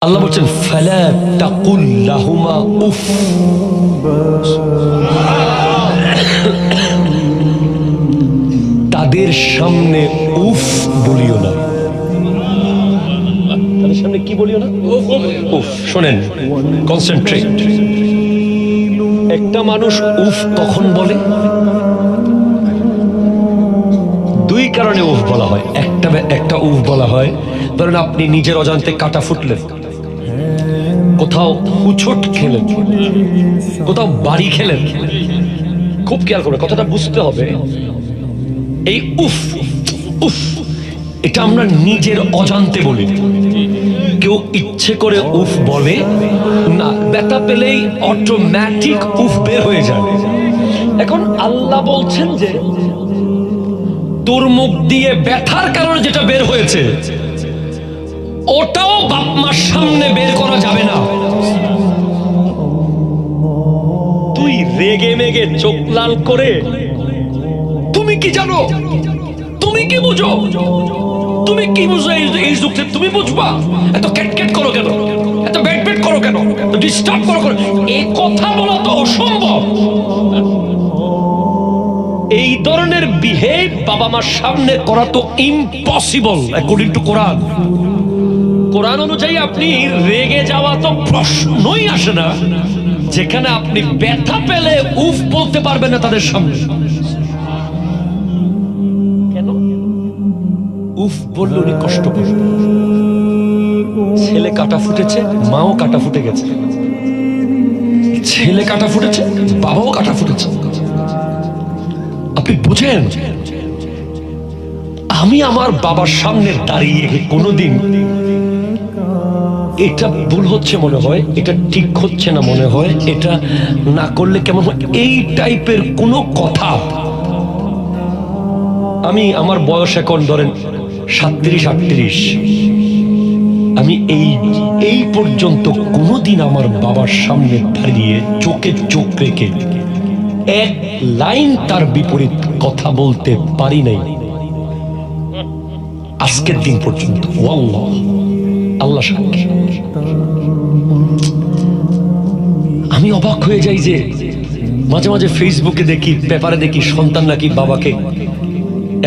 আল্লাহ বলছেন ফালা তাকুল লাহুমা উফ, তাদের সামনে উফ বলিও না। তাদের সামনে কি বলিও না? উফ। শোনেন, কনসেন্ট্রেট। একটা মানুষ উফ কখন বলে? দুই কারণে উফ বলা হয়। একটা উফ বলা হয়, ধরেন আপনি নিজের অজান্তে কাটা ফুটলেন, কোথাও উছট খেলেন, কোথাও বাড়ি খেলেন। খুব খেয়াল করবেন, কথাটা বুঝতে হবে। এই উফ উফ এটা আমরা নিজের অজান্তে বলি। কেউ ইচ্ছে করে উফ বলে না, ব্যথা পেলেই অটোমেটিক উফ বের হয়ে যায়। এখন আল্লাহ বলছেন যে তোর মুখ দিয়ে ব্যথার কারণে যেটা বের হয়েছে ওটাও বাপ মার সামনে বের করা যাবে না। তুই রেগে মেগে চোখ লাল করে, তুমি কি জানো, তুমি কি বুঝো, তুমি কি বুঝো এই যুগে তুমি বুঝবা? এত ক্যাটক্যাট করো কেন, এত ব্যাট ব্যাট করো কেন, ডিস্টার্ব করো কেন? এই কথা বলা তো অসম্ভব। এই ধরনের বিহেভ বাবা মার সামনে করা তো ইম্পসিবল অ্যাকর্ডিং টু কোরআন। কোরআন অনুযায়ী আপনি রেগে যাওয়া তো প্রশ্নই আসে না, যেখানে আপনি ব্যথা পেলে উফ বলতে পারবেন না তাদের সামনে। কেন? উফ বললে উনি কষ্ট পাবেন। ছেলে কাটা ফুটেছে, মাও কাটা ফুটে গেছে। ছেলে কাটা ফুটেছে, বাবাও কাটা ফুটেছে। আপনি বুঝেন, আমি আমার বাবার সামনে দাঁড়িয়ে কোনোদিন এটা ভুল হচ্ছে মনে হয়, এটা ঠিক হচ্ছে না মনে হয়, এটা না করলে কেমন হয়, এই টাইপের কোনো কথা আমি, আমার বয়স এখন ধরেন 37-38, আমি এই পর্যন্ত কোনোদিন আমার বাবার সামনে দাঁড়িয়ে চোখে চোখ রেখে এক লাইন তার বিপরীত কথা বলতে পারি নাই আজকের দিন পর্যন্ত। আল্লাহ আল্লাহ সাক্ষী। আমি অবাক হয়ে যাই যে মাঝে মাঝে ফেসবুকে দেখি, পেপারে দেখি সন্তান নাকি বাবাকে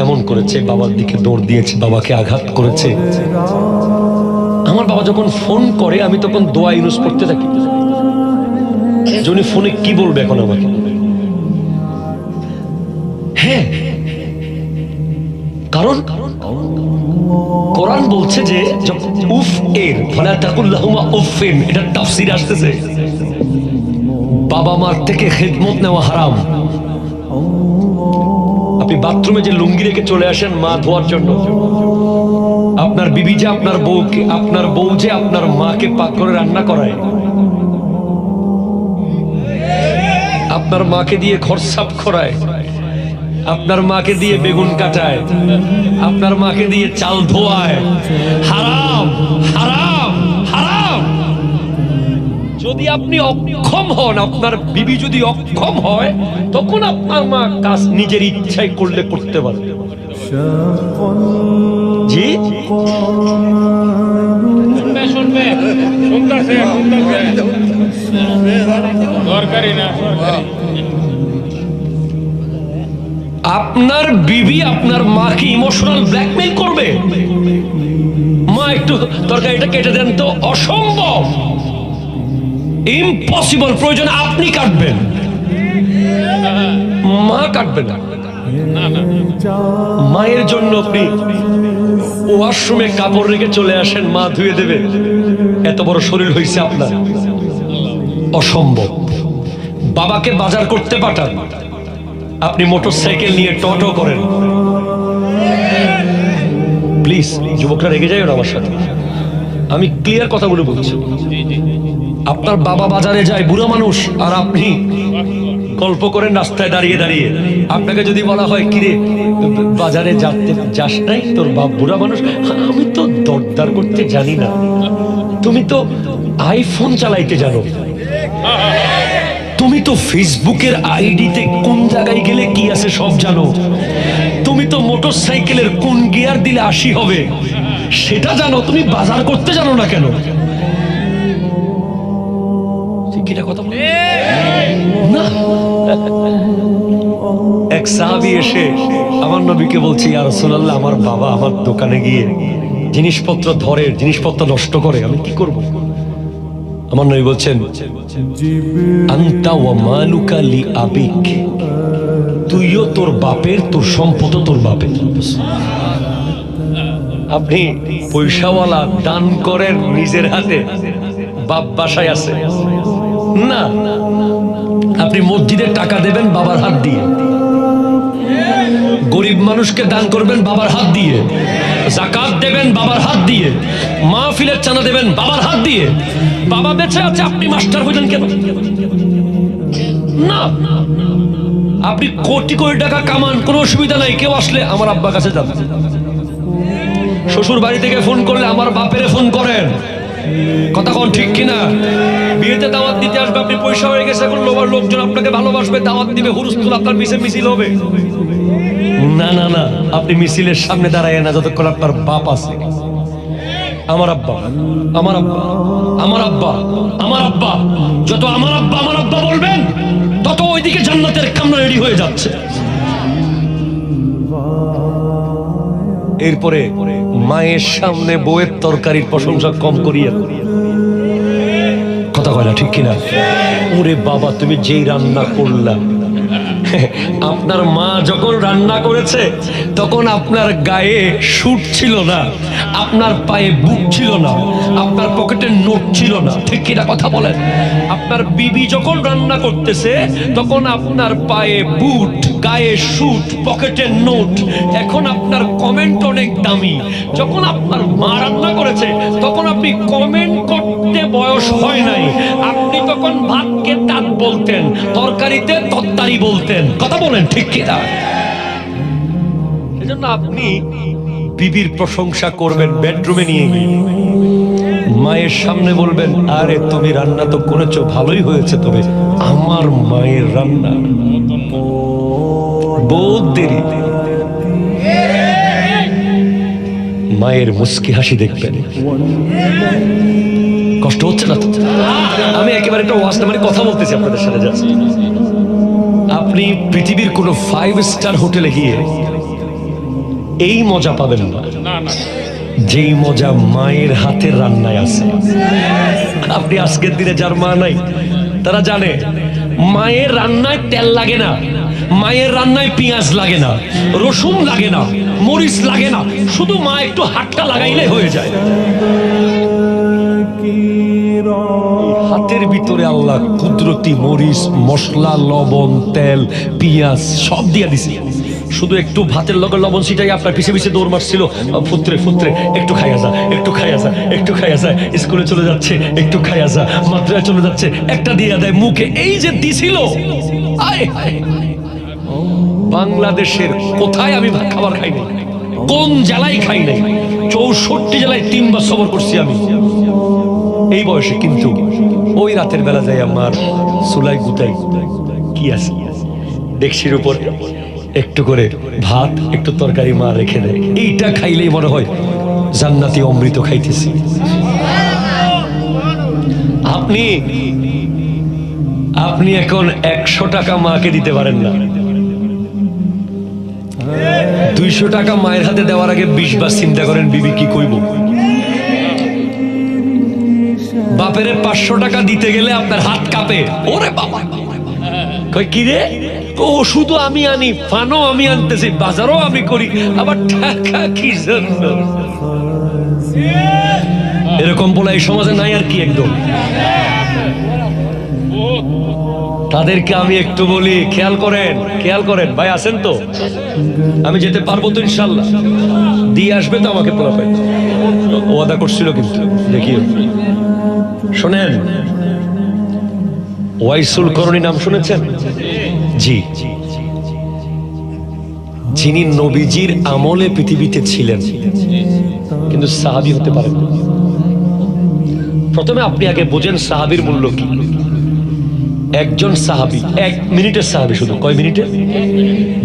এমন করেছে, বাবার দিকে দৌড় দিয়েছে, বাবাকে আঘাত করেছে। আমার বাবা যখন ফোন করে আমি তখন দোয়া ইউনুস পড়তে থাকি, যে উনি ফোনে কি বলবে এখন আমাকে। হ্যাঁ, কারণ কোরআন বলছে যে উফ এর ফালা তাকুল লাহুমা উফিন, এটা তাফসীরে আসতেছে বাবা মার থেকে খেদমত নেওয়া হারাম। আপনি বাথরুমে যে লুঙ্গি রেখে চলে আসেন মা ধোয়ার জন্য, আপনার বিবি যে আপনার বউ যে আপনার মাকে পাক করে রান্না করায়, আপনার মাকে দিয়ে ঘর সাফ করায়, আপনার মাকে দিয়ে বেগুন কাটায়, আপনার মাকে দিয়ে চাল ধোয়ায়, হারাম হারাম হারাম। যদি আপনি অক্ষম হন, আপনার বিবি যদি অক্ষম হয়, তখন আপনার মা কাজ নিজের ইচ্ছায় করলে করতে পারে। জি আপনার বিবি আপনার মাকে ইমোশনাল ব্ল্যাকমেইল করবে, মা একটু তরকারিটা কেটে দেন তো, অসম্ভব, ইম্পসিবল। প্রয়োজন আপনি কাটবেন, মা কাটবেন না। মায়ের জন্য আপনি ওয়াশরুমে কাপড় রেখে চলে আসেন, মা ধুয়ে দেবে, এত বড় শরীর হয়েছে আপনার, অসম্ভব। বাবাকে বাজার করতে পাঠান, আপনি মোটরসাইকেল নিয়ে টোটো করেন। প্লিজ যুবকরা রেগে যায় না আমার সাথে, আমি ক্লিয়ার কথাগুলো বলছি। আপনার বাবা বাজারে যায়, বুড়া মানুষ, আর আপনি গল্প করেন রাস্তায় দাঁড়িয়ে দাঁড়িয়ে। আপনাকে যদি বলা হয় কিরে বাজারে যাস নাই, তোর বাপ বুড়া মানুষ, আমি তো দরদার করতে জানি না, তুমি তো আইফোন চালাইতে জানো, তুমি তো ফেসবুকের আইডিতে কোন জায়গায় গেলে কি আছে সব জানো, তুমি তো মোটরসাইকেলের কোন গিয়ার দিলে 80 হবে সেটা জানো, তুমি বাজার করতে জানো না কেন? কিনা কথা বলে না। এক সাহাবী এসে আমার নবীকে বলছে, ইয়া রাসূলুল্লাহ, আমার বাবা আমার দোকানে গিয়ে জিনিসপত্র ধরে, জিনিসপত্র নষ্ট করে, আমি কি করব? আমার নবী বলছেন, আনতা ওয়া মালুকা লি আবিক, তুইও তোর বাপের, তোর সম্পদ তোর বাপের। আপনি পয়সাওয়ালা, দান করেন নিজের হাতে, বাপ বাসায় আছে না। আপনি মসজিদে টাকা দেবেন বাবার হাত দিয়ে, গরিব মানুষকে দান করবেন বাবার হাত দিয়ে, যাকাত দেবেন বাবার হাত দিয়ে, মাহফিলের চাঁদা দেবেন বাবার হাত দিয়ে। বাবা বেঁচে আছে, আপনি মাস্টার হইলেন কেন? না, আপনি কোটি কোটি টাকা কামান, কোনো অসুবিধা নাই। কেউ আসলে আমার আব্বার কাছে যান, শ্বশুর বাড়ি থেকে ফোন করলে আমার বাপেরে ফোন করেন। কথা কোন ঠিক কিনা? বিয়েতে দাওয়াত দিতে আসবে, আপনি পয়সা হয়ে গেছে, এখন লোকজন আপনাকে ভালোবাসবে, দাওয়াত দিবে, হুরুস্তুল আপনার মিছে মিছিল হবে। না না না, আপনি মিছিলের সামনে দাঁড়ায় না যতক্ষণ আপনার বাপ আছে। আমার আব্বা, আমার আব্বা, আমার আব্বা, আমার আব্বা, যত আমার আব্বা আমার আব্বা বলবেন, তত ওইদিকে জান্নাতের কামরা রেডি হয়ে যাচ্ছে। এরপরে মায়ের সামনে বউয়ের তরকারির প্রশংসা কম করিয়া, কথা কয় না ঠিক কিনা? ওরে বাবা, তুমি যেই রান্না করলা, আপনার মা যখন রান্না করেছে তখন আপনার গায়ে সুট ছিল না, আপনার পায়ে বুট ছিল না, আপনার পকেটে নোট ছিল না, ঠিক কিনা কথা বলেন? আপনার বিবি যখন রান্না করতেছে তখন আপনার পায়ে বুট, গায়ে সুট, পকেটে নোট। এখন আপনার কমেন্ট অনেক দামি। যখন আপনার মা রান্না করেছে তখন আপনি কমেন্ট করতে বয়স হয় নাই, আপনি তখন ভাতকে তাত বলতেন, তরকারিতে তরকারি বলতেন। কথা বলেন ঠিক কিনা? সেজন্য আপনি বিবির প্রশংসা করবেন বেডরুমে নিয়ে গিয়ে, মায়ের সামনে বলবেন, আরে তুমি রান্না তো করেছো, ভালোই হয়েছে, তবে আমার মায়ের রান্না বহুত দেরি। মায়ের মুস্কি হাসি দেখবেন। কষ্ট হচ্ছে না তো? আমি একেবারে একটা ওয়াজ মানে কথা বলতেছি আপনাদের সাথে। যাচ্ছি, আপনি পৃথিবীর কোন 5 স্টার হোটেলে গিয়ে এই মজা পাবেন না যেই মজা মায়ের হাতের রান্নায় আছে। আপনি আজকের দিনে যার মা নাই তারা জানে মায়ের রান্নায় তেল লাগে না, মায়ের রান্নায় পেঁয়াজ লাগে না, রসুন লাগে না, মরিচ লাগে না, শুধু মা একটু হাতটা লাগাইলে হয়ে যায়। হাতের ভিতরে আল্লাহ কুদরতি মরিচ, মশলা, লবণ, তেল, পেঁয়াজ সব দিয়ে দিছে। শুধু একটু ভাতের লগে লবণ ছিটাই আপনার পিছে পিছে দৌড় মারছিল, ফুত্রে ফুত্রে একটু খাইয়া যা, একটু খাইয়া যা, একটু খাইয়া যা, স্কুলে চলে যাচ্ছে একটু খাইয়া যা, মাদ্রাসায় চলে যাচ্ছে একটা দিয়ে দেয় মুখে। এই যে দিছিল, বাংলাদেশের কোথায় আমি খাবার খাই নাই, কোন জেলায় খাই নাই, 64 জেলায় 3 বার সফর করছি আমি এই বয়সে। কিন্তু ওই রাতের বেলা যাই আমার সুলাই গুতাই কি আছে ডেকসির উপর একটু করে ভাত, একটু তরকারি মা রেখে দেয়। এইটা খাইলেই মনে হয় জান্নাতি অমৃত খাইতেছি। আপনি আপনি এখন 100 টাকা মাকে দিতে পারেন না, 200 টাকা মায়ের হাতে দেওয়ার আগে 20 বার চিন্তা করেন বিবি কি কইব। বাপেরে 500 টাকা দিতে গেলে আপনার হাত কাঁপে, ওরে বাবা কই কি রে, ও শুধু আমি আনি, ফানও আমি আনতেছি, বাজারও আমি করি, আবার টাকা কি জন্য? এরকম বলা এই সমাজে নাই আর কি। একদম তাদেরকে আমি একটু বলি, খেয়াল করেন, খেয়াল করেন ভাই, আছেন তো? আমি যেতে পারবো তো ইনশাল্লাহ? দিয়ে আসবে তো আমাকে পোলাপাই? ওয়াদা করছিল কিন্তু, দেখিও। শোনেন, ওয়াইসুল করণী নাম শুনেছেন? জি, যিনি নবীজির আমলে পৃথিবীতে ছিলেন কিন্তু সাহাবী হতে পারেন। প্রথমে আপনি আগে বোঝেন সাহাবীর মূল্য কি। একজন সাহাবী 1 মিনিটের সাহাবী, শুধু কয় মিনিটে?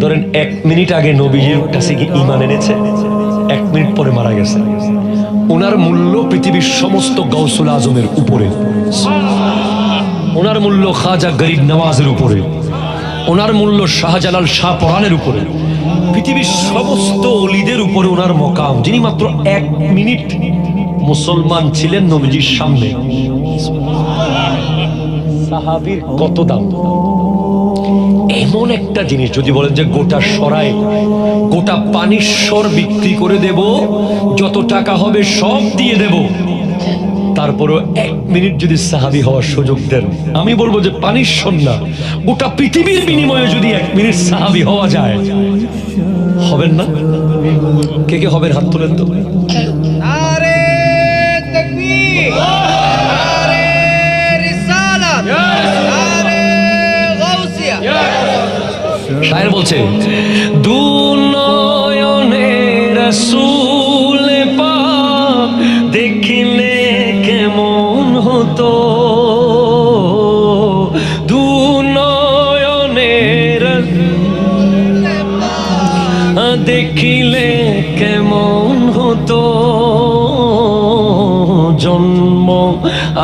ধরেন 1 মিনিট আগে নবীজির কাছে কি ঈমান এনেছে, 1 মিনিট পরে মারা গেছে, ওনার মূল্য পৃথিবীর সমস্ত গাউসুল আজমের উপরে। ওনার মূল্য খাজা গরিব নওয়াজের উপরে, ওনার মূল্য শাহজালাল শাহ পরানের উপরে, পৃথিবীর সমস্ত অলিদের উপরে ওনার মকাম। যিনি মাত্র 1 মিনিট মুসলমান ছিলেন নবীজির সামনে। সাহাবীর কত দাম! এমন একটা জিনিস যদি বলেন যে গোটা সরাই, গোটা পানিশ্বর বিক্রি করে দেব, যত টাকা হবে সব দিয়ে দেব, তারপরও 1 মিনিট যদি সাহাবী হওয়ার সুযোগ দেন, আমি বলবো যে পানিশ্বর না, গোটা পৃথিবীর বিনিময়ে যদি 1 মিনিট সাহাবী হওয়া যায়, হবেন না? কে কে হবেন হাত তোলেন তো। নারে তাকবীর, নারে রিসালাত, নারে গাউসিয়া। শায়ের বলছে, দু নয়নে রাসূল পাক দেখিলে কেমন হতো, দু নয়নে দেখিলে কেমন হতো, জন্ম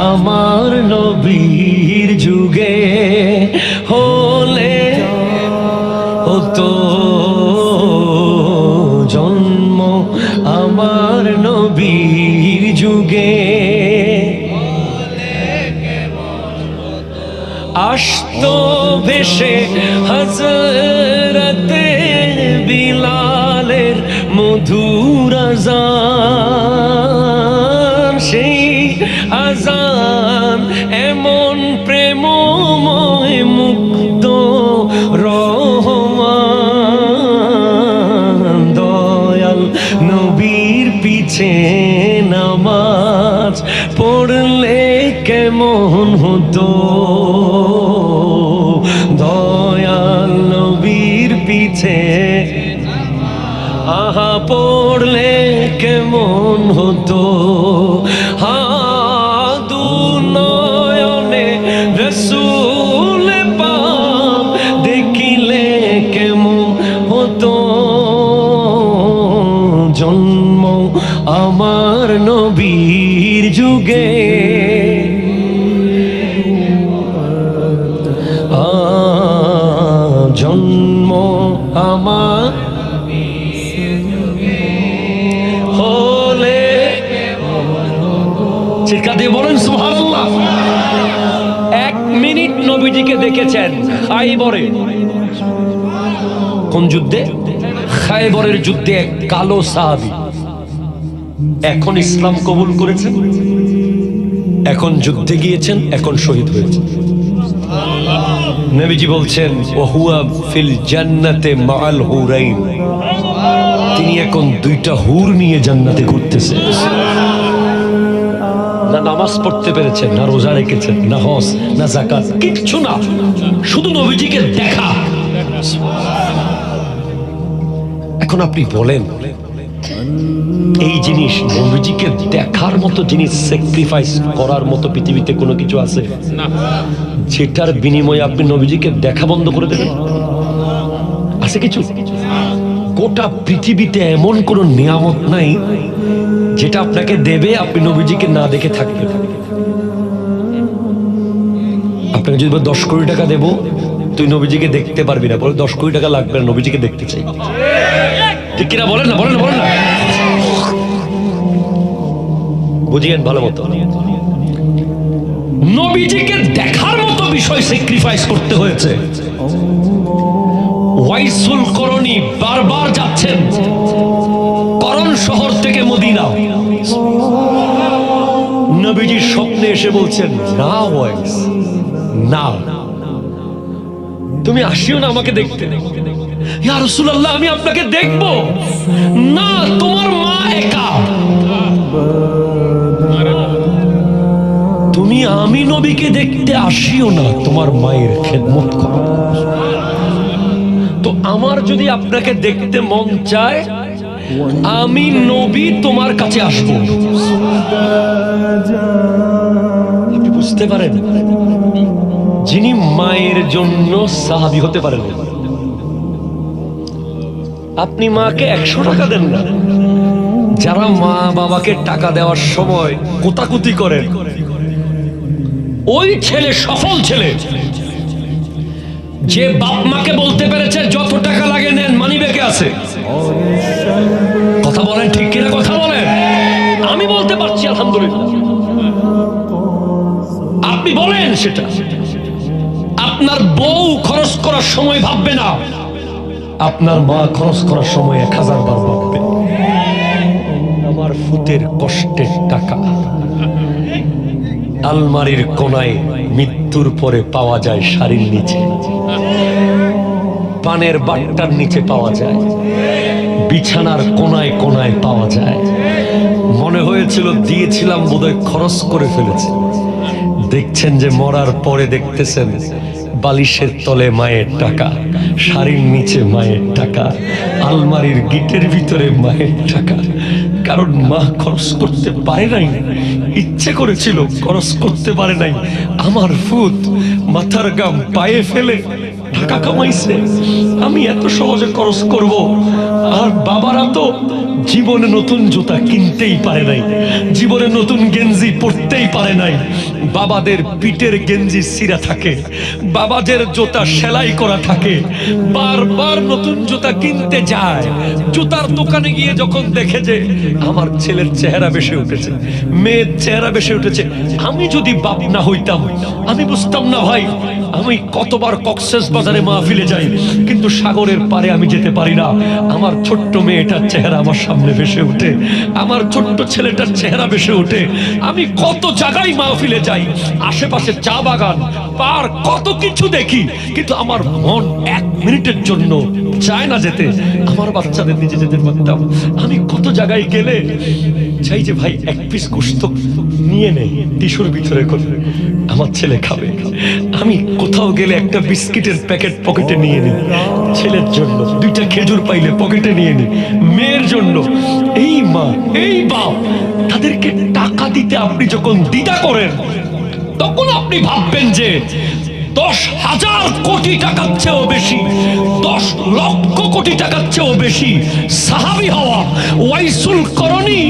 আমার নবীর যুগে হলে হতো, জন্ম আমার নবীর যুগে আসতো ভেসে হযরতে বিলালের মধুর আযান, সেই আযান এমন প্রেমময় মুগ্ধ রহমান, দয়াল নবীর পিছে নামাজ পড়লে কেমন হতো, দয়াল নবীর পিছে আহা পড়লে কেমন হতো, হা দু নয়নে রাসূল পাক দেখিলে কেমন হতো, জন্ম আমার নবীর যুগে জন্ম আমার হলে, চিৎকার দিয়ে বলেন সুবহানাল্লাহ। 1 মিনিট নবীজিকে দেখেছেন খাইবরে। কোন যুদ্ধে? খাইবরের যুদ্ধে এক কালো সাহাবী এখন ইসলাম কবুল করেছেন, এখন যুদ্ধে গিয়েছেন, এখন শহীদ হয়েছেন। নবীজি বলছেন ওহুয়া ফিল জান্নাতে মাআল হুরাইন, তিনি এখন 2টা হুর নিয়ে জান্নাতে ঘুরতেছেন। না নামাজ পড়তে পেরেছেন, না রোজা রেখেছেন, না হজ, না যাকাত, কিচ্ছু না, শুধু নবীজিকে দেখা। এখন আপনি বলেন এই জিনিস, নবীজিকে দেখার মতো জিনিস স্যাক্রিফাইস করার মতো পৃথিবীতে কোনো কিছু আছে না, যেটার বিনিময়ে আপনি নবীজিকে দেখা বন্ধ করে দেবেন? আছে কিছু? গোটা পৃথিবীতে এমন কোন নিয়ামত নাই যেটা আপনাকে দেবে আপনি নবীজিকে না দেখে থাকবেন। আপনাকে যদি 10 কোটি টাকা দেব, তুই নবীজিকে দেখতে পারবি না, বলে 10 কোটি টাকা লাগবে না, নবীজিকে দেখতে চাই। ঠিক কিনা বলেন না? বলেন না? বলেন না? বুঝিয়েন ভালো মতো। নবীজিকে দেখার মতো বিষয় স্যাক্রিফাইস করতে হয়েছে। ওয়াইসুল করণী বারবার যাচ্ছেন করণ শহর থেকে মদিনা, নবীজির স্বপ্নে এসে বলছেন, না ওয়াইস না, তুমি আসিও না আমাকে দেখতে। ইয়া রাসূলুল্লাহ, আমি আপনাকে দেখব না, তোমার মা একা, তুমি আমি নবীকে দেখতে আসিও না, তোমার মায়ের খেদমত করো। তো আমার যদি আপনাকে দেখতে মন চায়, আমি নবী তোমার কাছে আসবো। আপনি বুঝতে পারেন, যিনি মায়ের জন্য সাহাবী হতে পারেন, আপনি মাকে 100 টাকা দেন না, যারা মা বাবাকে টাকা দেওয়ার সময় কোতাকুতি করেন, ওই ছেলে সফল ছেলে যে বাপ মাকে বলতে পেরেছে যত টাকা লাগে নেন, মানি ব্যাগে আছে। কথা বলেন ঠিক কিনা? কথা বলেন। আমি বলতে পারছি আলহামদুলিল্লাহ। আপনি বলেন সেটা। আপনার বউ খরচ করার সময় ভাববে না, আপনার মা খরচ করার সময় 1000 বার ভাববে। আমার ফুতের কষ্টের টাকা আলমারির কোনায় মৃত্যুর পরে পাওয়া যায়, শাড়ির নিচে, পানের বাট্টার নিচে পাওয়া যায়, বিছানার কোনায় কোনায় পাওয়া যায়। মনে হয়েছিল দিয়েছিলাম বোধহয় খরচ করে ফেলেছে। দেখছেন যে মরার পরে দেখতেছেন বালিশের তলে মায়ের টাকা, শাড়ির নিচে মায়ের টাকা, আলমারির গিটের ভিতরে মায়ের টাকা। কারণ মা খরচ করতে পারে নাই, ইচ্ছে করেছিল খরচ করতে পারে নাই। আমার ফুত মাথার গাম পায়ে ফেলে টাকা কামাইছে, আমি এত সহজে খরচ করব। আর বাবারা তো জীবনে নতুন জুতা কিনতেই পারে নাই, জীবনে নতুন গেঞ্জি পরতেই পারে নাই। বাবাদের পিঠের গেঞ্জি ছিঁড়া থাকে, বাবাদের জুতা সেলাই করা থাকে। বারবার নতুন জুতা কিনতে যায়। জুতার দোকানে গিয়ে যখন দেখে যে আমার ছেলের চেহারা বেশি উঠেছে, মেয়ের চেহারা বেশি উঠেছে, আমি যদি বাপ না হইতাম আমি বুঝতাম না ভাই। আমি কতবার কক্সেস বাজারে মাহফিলে যাই, কিন্তু সাগরের পারে আমি যেতে পারি না। আমার ছোট্ট মেয়েটার চেহারা আমার সামনে ভেসে ওঠে, আমার ছোট্ট ছেলেটার চেহারা ভেসে ওঠে। আমি কত জায়গায় মাহফিলে যাই, আশেপাশে চা বাগান, পার, কত কিছু দেখি, কিন্তু আমার মন 1 মিনিটের জন্য চায় না যেতে। আমার বাচ্চাদের নিজে যেতে পারতাম। আমি কত জায়গায় গেলে চাই যে ভাই 1 পিস গোশত নিয়ে নেই টিস্যুর ভিতরে করে, আমার ছেলে খাবে। আমি কোথাও গেলে একটা বিস্কিটের প্যাকেট পকেটে নিয়ে নিই ছেলের জন্য, 2টা খেজুর পাইলে পকেটে নিয়ে নিই মেয়ের জন্য। এই মা, এই বাপ, তাদেরকে টাকা দিতে আপনি যখন দ্বিধা করেন, তখন আপনি ভাববেন যে 10,000 কোটি টাকার চেয়েও বেশি, 10 লক্ষ কোটি টাকার চেয়েও বেশি সাহাবী হওয়া। ওয়াইসুল করণী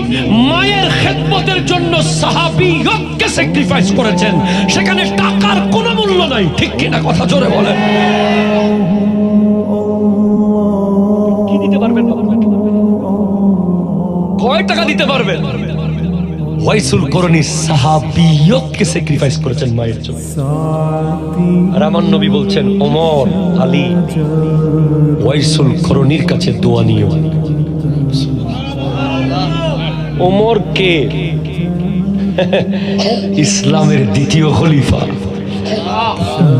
মায়ের খেদমতের জন্য সাহাবীয়তকে স্যাক্রিফাইস করেছেন, সেখানে টাকার কোনো মূল্য নাই। ঠিক কিনা? কথা জোরে বলেন। কি দিতে পারবেন? কয় টাকা দিতে পারবেন? ওয়াইসুল করণী সাহাবীয়তকে স্যাক্রিফাইস করেছেন মায়ের জন্য। আর আমার নবী বলছেন, ওমর, আলী, ওয়াইসুল করণীর কাছে দোয়া নিও। ওমর কে? ইসলামের দ্বিতীয় খলিফা,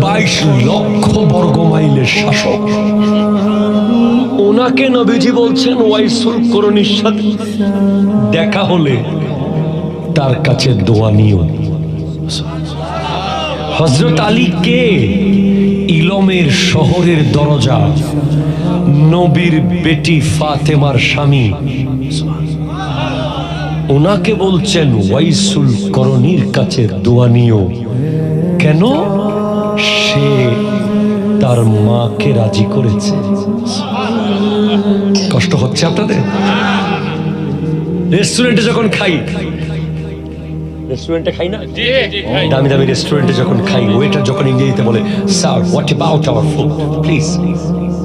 22 লক্ষ বর্গ মাইলের শাসক। ওনাকে নবীজি বলছেন ওয়াইসুল করণীর সাথে দেখা হলে তার কাছে দোয়া নিও। হযরত আলী কে? ইলমের শহরের দরজা, নবীর বেটি ফাতেমার স্বামী। ওনাকে বলছেন ওয়াইসুল করণীর কাছে দোয়া নিও। কেন? সে তার মাকে রাজি করেছে। কষ্ট হচ্ছে আপনাদের? রেস্টুরেন্টে যখন খাই, রেস্টুরেন্টে খাই না, দামি দামি রেস্টুরেন্টে যখন খাই, ওয়েটার যখন ইংরেজিতে বলে, sir what about our food, please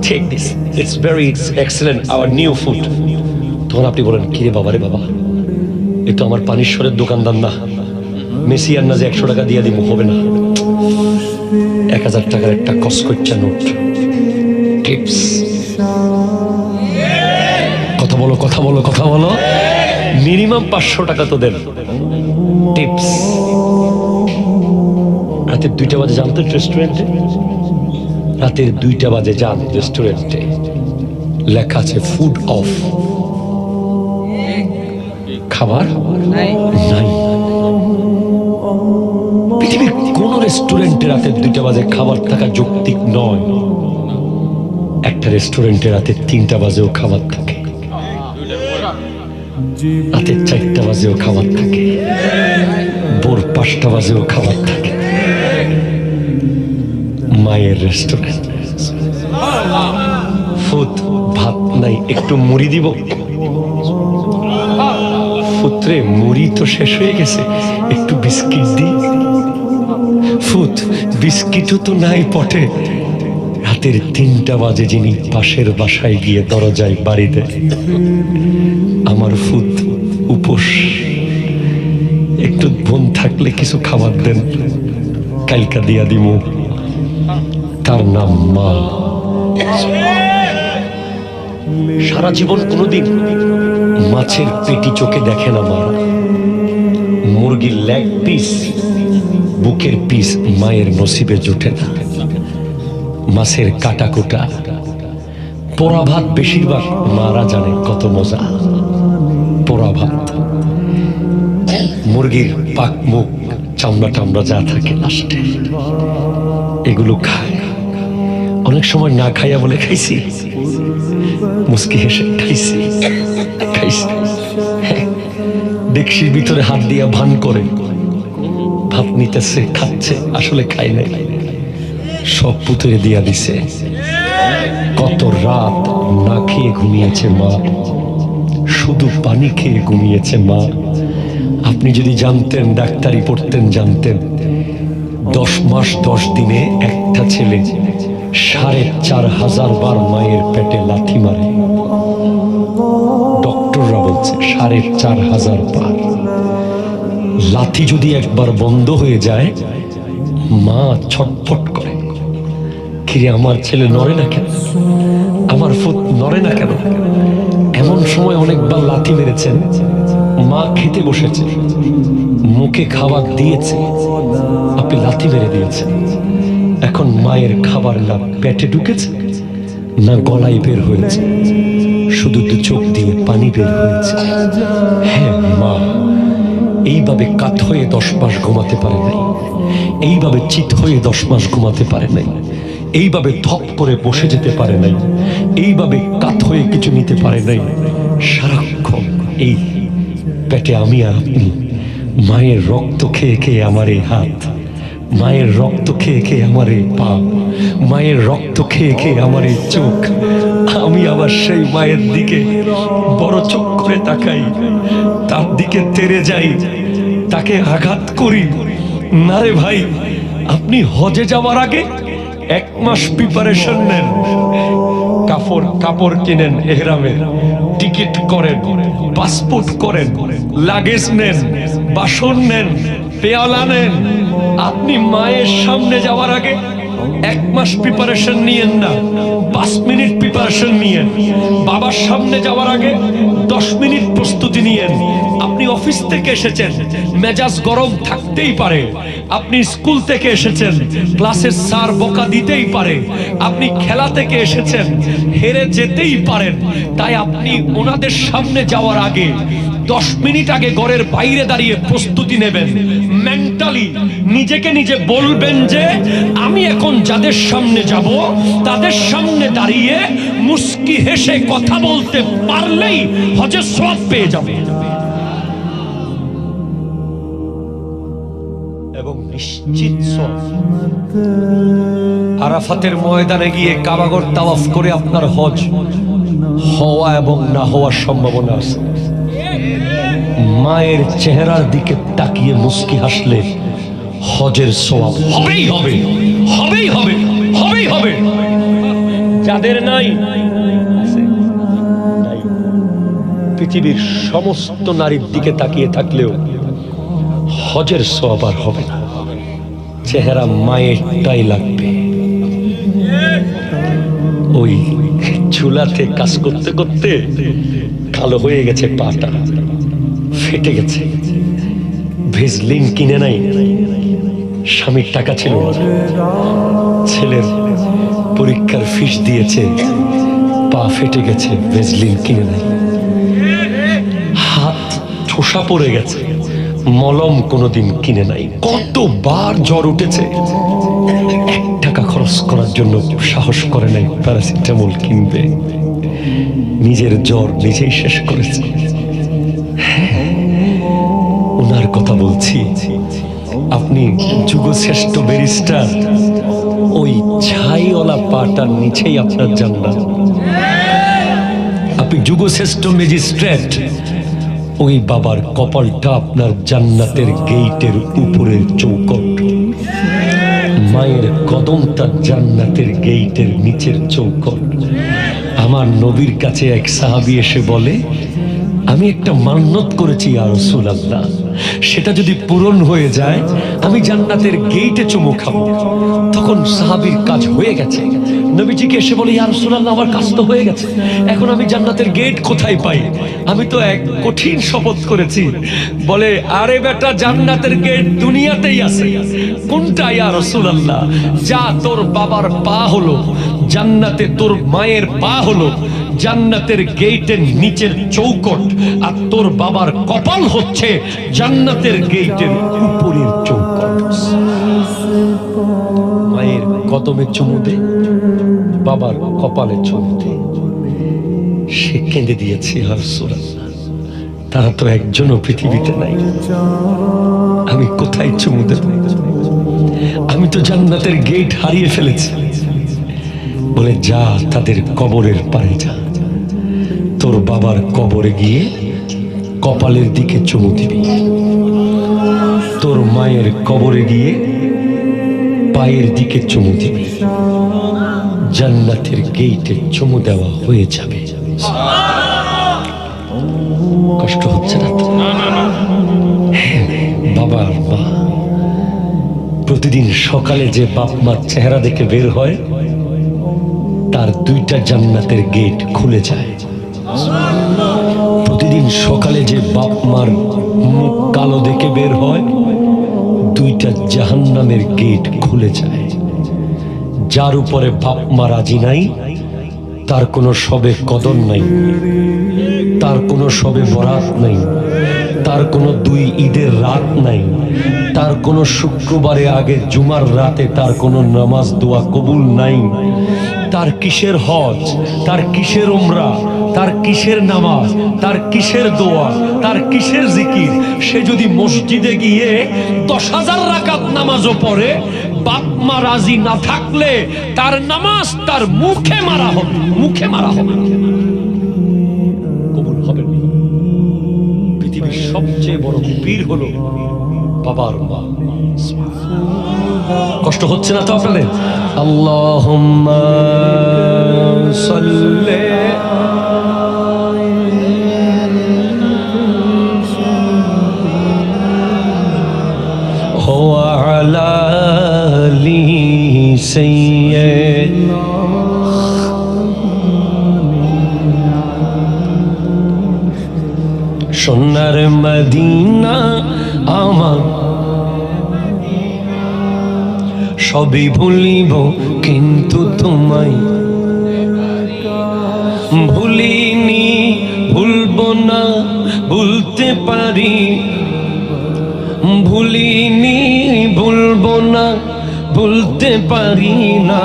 take this, it's very excellent, our new food. তখন আপনি বলেন, কিরে বাবা রে বাবা, এ তো আমার পানিশ্বরের দোকানদার না, মেসিয়ার না যে 100 টাকা দিয়ে দিব, হবে না। 1000 টাকার একটা কসকচ্চা নোট, টিপস। কথা বলো, কথা বলো, কথা বলো। মিনিমাম 500 টাকা তো দেন, টিপস। রাতের 2টা বাজে যান তো রেস্টুরেন্টে, রাতের 2টা বাজে যান রেস্টুরেন্টে, লেখা আছে ফুড অফ, খাবার নাই। পৃথিবীর কোন রেস্টুরেন্টে রাতের 2টা বাজে খাবার থাকা যৌক্তিক নয়। একটা রেস্টুরেন্টে রাতের 3টা বাজেও খাবার থাকে, রাতের 4টা বাজেও খাবার থাকে, ভোর 5টা বাজেও খাবার থাকে। মায়ের রেস্টুরেন্ট, ফুত ভাত নাই, একটু মুড়ি দিব। পুত্রে মুড়ি তো শেষ হয়ে গেছে, একটু বিস্কিট দি। ফুত বিস্কিটও তো নাই পটে। রাতের 3টা বাজে যিনি পাশের বাসায় গিয়ে দরজায় বাড়ি দেয়, আমার ফুত উপোস, একটু বোন থাকলে কিছু খাবার দেন, কালকা দিয়া দিমু। তার নাম মা। সারা জীবন কোনোদিন মাছের পেটি চোখে দেখে না মা। মুরগির লেগ পিস, বুকের পিস মায়ের নসিবে জুটে না। মাছের কাটা কোটা, পোড়া ভাত বেশিরভাগ মারা জানে কত মজা। পোড়া ভাত, মুরগির পাক মুখ, চামড়া টামড়া যা থাকে লাস্টে এগুলো খায়। অনেক সময় না খাইয়া বলে খাইছি, মুস্কি হেসে খাইছি খাইছি। ডেকসির ভিতরে হাত দিয়া ভান করে ভাত নিতেছে, খাচ্ছে, আসলে খাই নাই, সব পুতুরে দিয়া দিছে। কত রাত না খেয়ে ঘুমিয়েছে মা, শুধু পানি খেয়ে ঘুমিয়েছে মা। আপনি যদি জানতেন, ডাক্তারি পড়তেন, জানতেন 10 মাস 10 দিনে একটা ছেলে 4500 বার মায়ের পেটে লাথি মারে। ডক্টররা বলছে 4500 বার। লাথি যদি একবার বন্ধ হয়ে যায়, মা ছটফট করে, কিরে আমার ছেলে নড়ে না কেন, আমার ফুট নড়ে না কেন। এমন সময় অনেকবার লাথি মেরেছেন, মা খেতে বসেছে, মুখে খাবার দিয়েছে, আপনি লাথি মেরে দিয়েছেন। এখন মায়ের খাবার না পেটে ঢুকেছে না গলায় বের হয়েছে, শুধু 2 চোখ দিয়ে পানি বের হয়েছে। হ্যাঁ মা এইভাবে কাত হয়ে 10 মাস ঘুমাতে পারে নাই, এইভাবে চিত হয়ে 10 মাস ঘুমাতে পারে নাই, এইভাবে ধপ করে বসে যেতে পারে নাই, এইভাবে কাত হয়ে কিছু নিতে পারে নাই। সারাক্ষণ এই পেটে আমি আর আপনি, মায়ের রক্ত খেয়ে খেয়ে আমার এই হাত, মায়ের রক্ত খেয়ে খেয়ে আমার এই পা, মায়ের রক্ত খেয়ে খেয়ে আমার এই চোখ। আমি আবার সেই মায়ের দিকে বড় চোখ করে তাকাই, তার দিকে তেড়ে যাই, তাকে আঘাত করি। না রে ভাই, আপনি হজে যাওয়ার আগে 1 মাস প্রিপারেশন নেন, কাপড় কিনেন, এহরামের টিকিট করেন, পাসপোর্ট করেন, লাগেজ নেন, বাসন নেন, পেয়ালা নেন। আপনি মায়ের সামনে যাওয়ার আগে 1 মাস প্রিপারেশন নিয়েন না, 5 মিনিট প্রিপারেশন নিয়েন। বাবার সামনে যাওয়ার আগে 10 মিনিট প্রস্তুতি নিয়েন। আপনি অফিস থেকে এসেছেন, মেজাজ গরম থাকতেই পারে। আপনি স্কুল থেকে এসেছেন, ক্লাসের স্যার বকা দিতেই পারে। আপনি খেলা থেকে এসেছেন, হেরে যেতেই পারেন। তাই আপনি ওনাদের সামনে যাওয়ার আগে 10 মিনিট আগে ঘরের বাইরে দাঁড়িয়ে প্রস্তুতি নেবেন। মেন্টালি নিজেকে নিজে বলবেন যে আমি এখন যাদের সামনে যাব, তাদের সামনে দাঁড়িয়ে মুস্কি হেসে কথা বলতে পারলেই হজের সওয়াব পেয়ে যাবে। এবং নিশ্চিত সওয়াব। আরাফাতের ময়দানে গিয়ে কাবাগর তাওয়াফ করে আপনার হজ হওয়া এবং না হওয়ার সম্ভাবনা আছে। মায়ের চেহারার দিকে তাকিয়ে মুস্কি হাসলে হজের সওয়াব হবেই হবে, হবেই হবে, হবেই হবে। যাদের নাই, পৃথিবীর সমস্ত নারীর দিকে তাকিয়ে থাকলেও হজের সওয়াব আর হবে না। চেহারা মায়েরটাই লাগবে। ওই চুলাতে কাজ করতে করতে কালো হয়ে গেছে, পাটা ফেটে গেছে, ভেজলিন কিনে নাই, স্বামীর টাকা ছিল না, ছেলের পরীক্ষার ফিস দিয়েছে, পা ফেটে গেছে, ভেজলিন কিনে নাই, হাত ঠোসা পড়ে গেছে, মলম কোনোদিন কিনে নাই, কতবার জ্বর উঠেছে, 1 টাকা খরচ করার জন্য সাহস করে নাই প্যারাসিটামল কিনবে। নিজের জ্বর নিজেই শেষ করেছে। ওনার কথা বলছি। আপনি যুগশ্রেষ্ঠ ব্যারিস্টার, ওই ছাইওয়ালা পাটার নিচেই আপনার জান্নাত। আপনি যুগশ্রেষ্ঠ ম্যাজিস্ট্রেট, ওই বাবার কপালটা আপনার জান্নাতের গেইটের উপরের চৌকট। মায়ের কদমটা জান্নাতের গেইটের নিচের চৌকট। আমার নবীর কাছে এক সাহাবী এসে বলে, আমি একটা মান্নত করেছি ইয়া রাসূলুল্লাহ, সেটা যদি পূরণ হয়ে যায় আমি জান্নাতের গেইটে চুমু খাবো। তখন সাহাবীর কাজ হয়ে গেছে, নবীজিকে এসে বলে, ইয়া রাসূলুল্লাহ আমার কাজ তো হয়ে গেছে, এখন আমি জান্নাতের গেট কোথায় পাই? আমি তো এক কঠিন শপথ করেছি। বলে, আরে বেটা, জান্নাতের গেট দুনিয়াতেই আছে। কোনটা ইয়া রাসূলুল্লাহ? যা, তোর বাবার পা হলো জান্নাতে, তোর মায়ের পা হলো জান্নাতের গেটের নিচের চৌকট, আর তোর বাবার কপাল হচ্ছে জান্নাতের গেটের উপরের চৌকট। মায়ের কদমে চুমু দে, বাবার কপালে চুমু দে। সে কেঁদে দিয়েছে, ইয়া রাসূলুল্লাহ তারা তো একজনও পৃথিবীতে নাই, আমি কোথায় চুমু দেব? আমি তো জান্নাতের গেট হারিয়ে ফেলেছি। বলে, যা, তাদের কবরের পারে যা, তোর বাবার কবরে গিয়ে কপালের দিকে চুমু দিবি, তোর মায়ের কবরে গিয়ে পায়ের দিকে চুমু দিবি, জান্নাতের গেইটে চুমু দেওয়া হয়ে যাবে। কষ্ট হচ্ছে না তো? হ্যাঁ, বাবা আর মা প্রতিদিন সকালে যে বাপ মার চেহারা দেখে বের হয়, তার দুইটা জান্নাতের গেট খুলে যায়। প্রতিদিন সকালে যে বাপ মার মুখ কালো দেখে বের হয়, দুইটা জাহান্নামের গেট খুলে যায়। যার উপরে বাপ মা রাজি নাই, তার কোনো সবে কদর নাই, তার কোনো সবে বরাত নাই, তার কোনো দুই ঈদের রাত নাই, তার কোনো শুক্রবারে আগে জুমার রাতে তার কোনো নামাজ দোয়া কবুল নাই। তার কিসের হজ, তার কিসের উমরা, তার কিসের নামাজ, তার কিসের দোয়া, তার কিসের জিকির? সে যদি মসজিদে গিয়ে 10,000 রাকাত নামাজও পড়ে, বাপ মা রাজি না থাকলে তার নামাজ তার মুখে মারা হবে, মুখে মারা হবে, কবুল হবে না। পৃথিবীর সবচেয়ে বড় পীর হলো বাবার মা। কষ্ট হচ্ছে না তো আপনাদের? আল্লাহুম্মা সাল্লি আলা আলি সাইয়্যিদ সোনার মদিনা আমার, সবই ভুলিব কিন্তু তোমায় ভুলিনি, ভুলবো না, ভুলতে পারি, ভুলিনি, ভুলবো না, ভুলতে পারি না,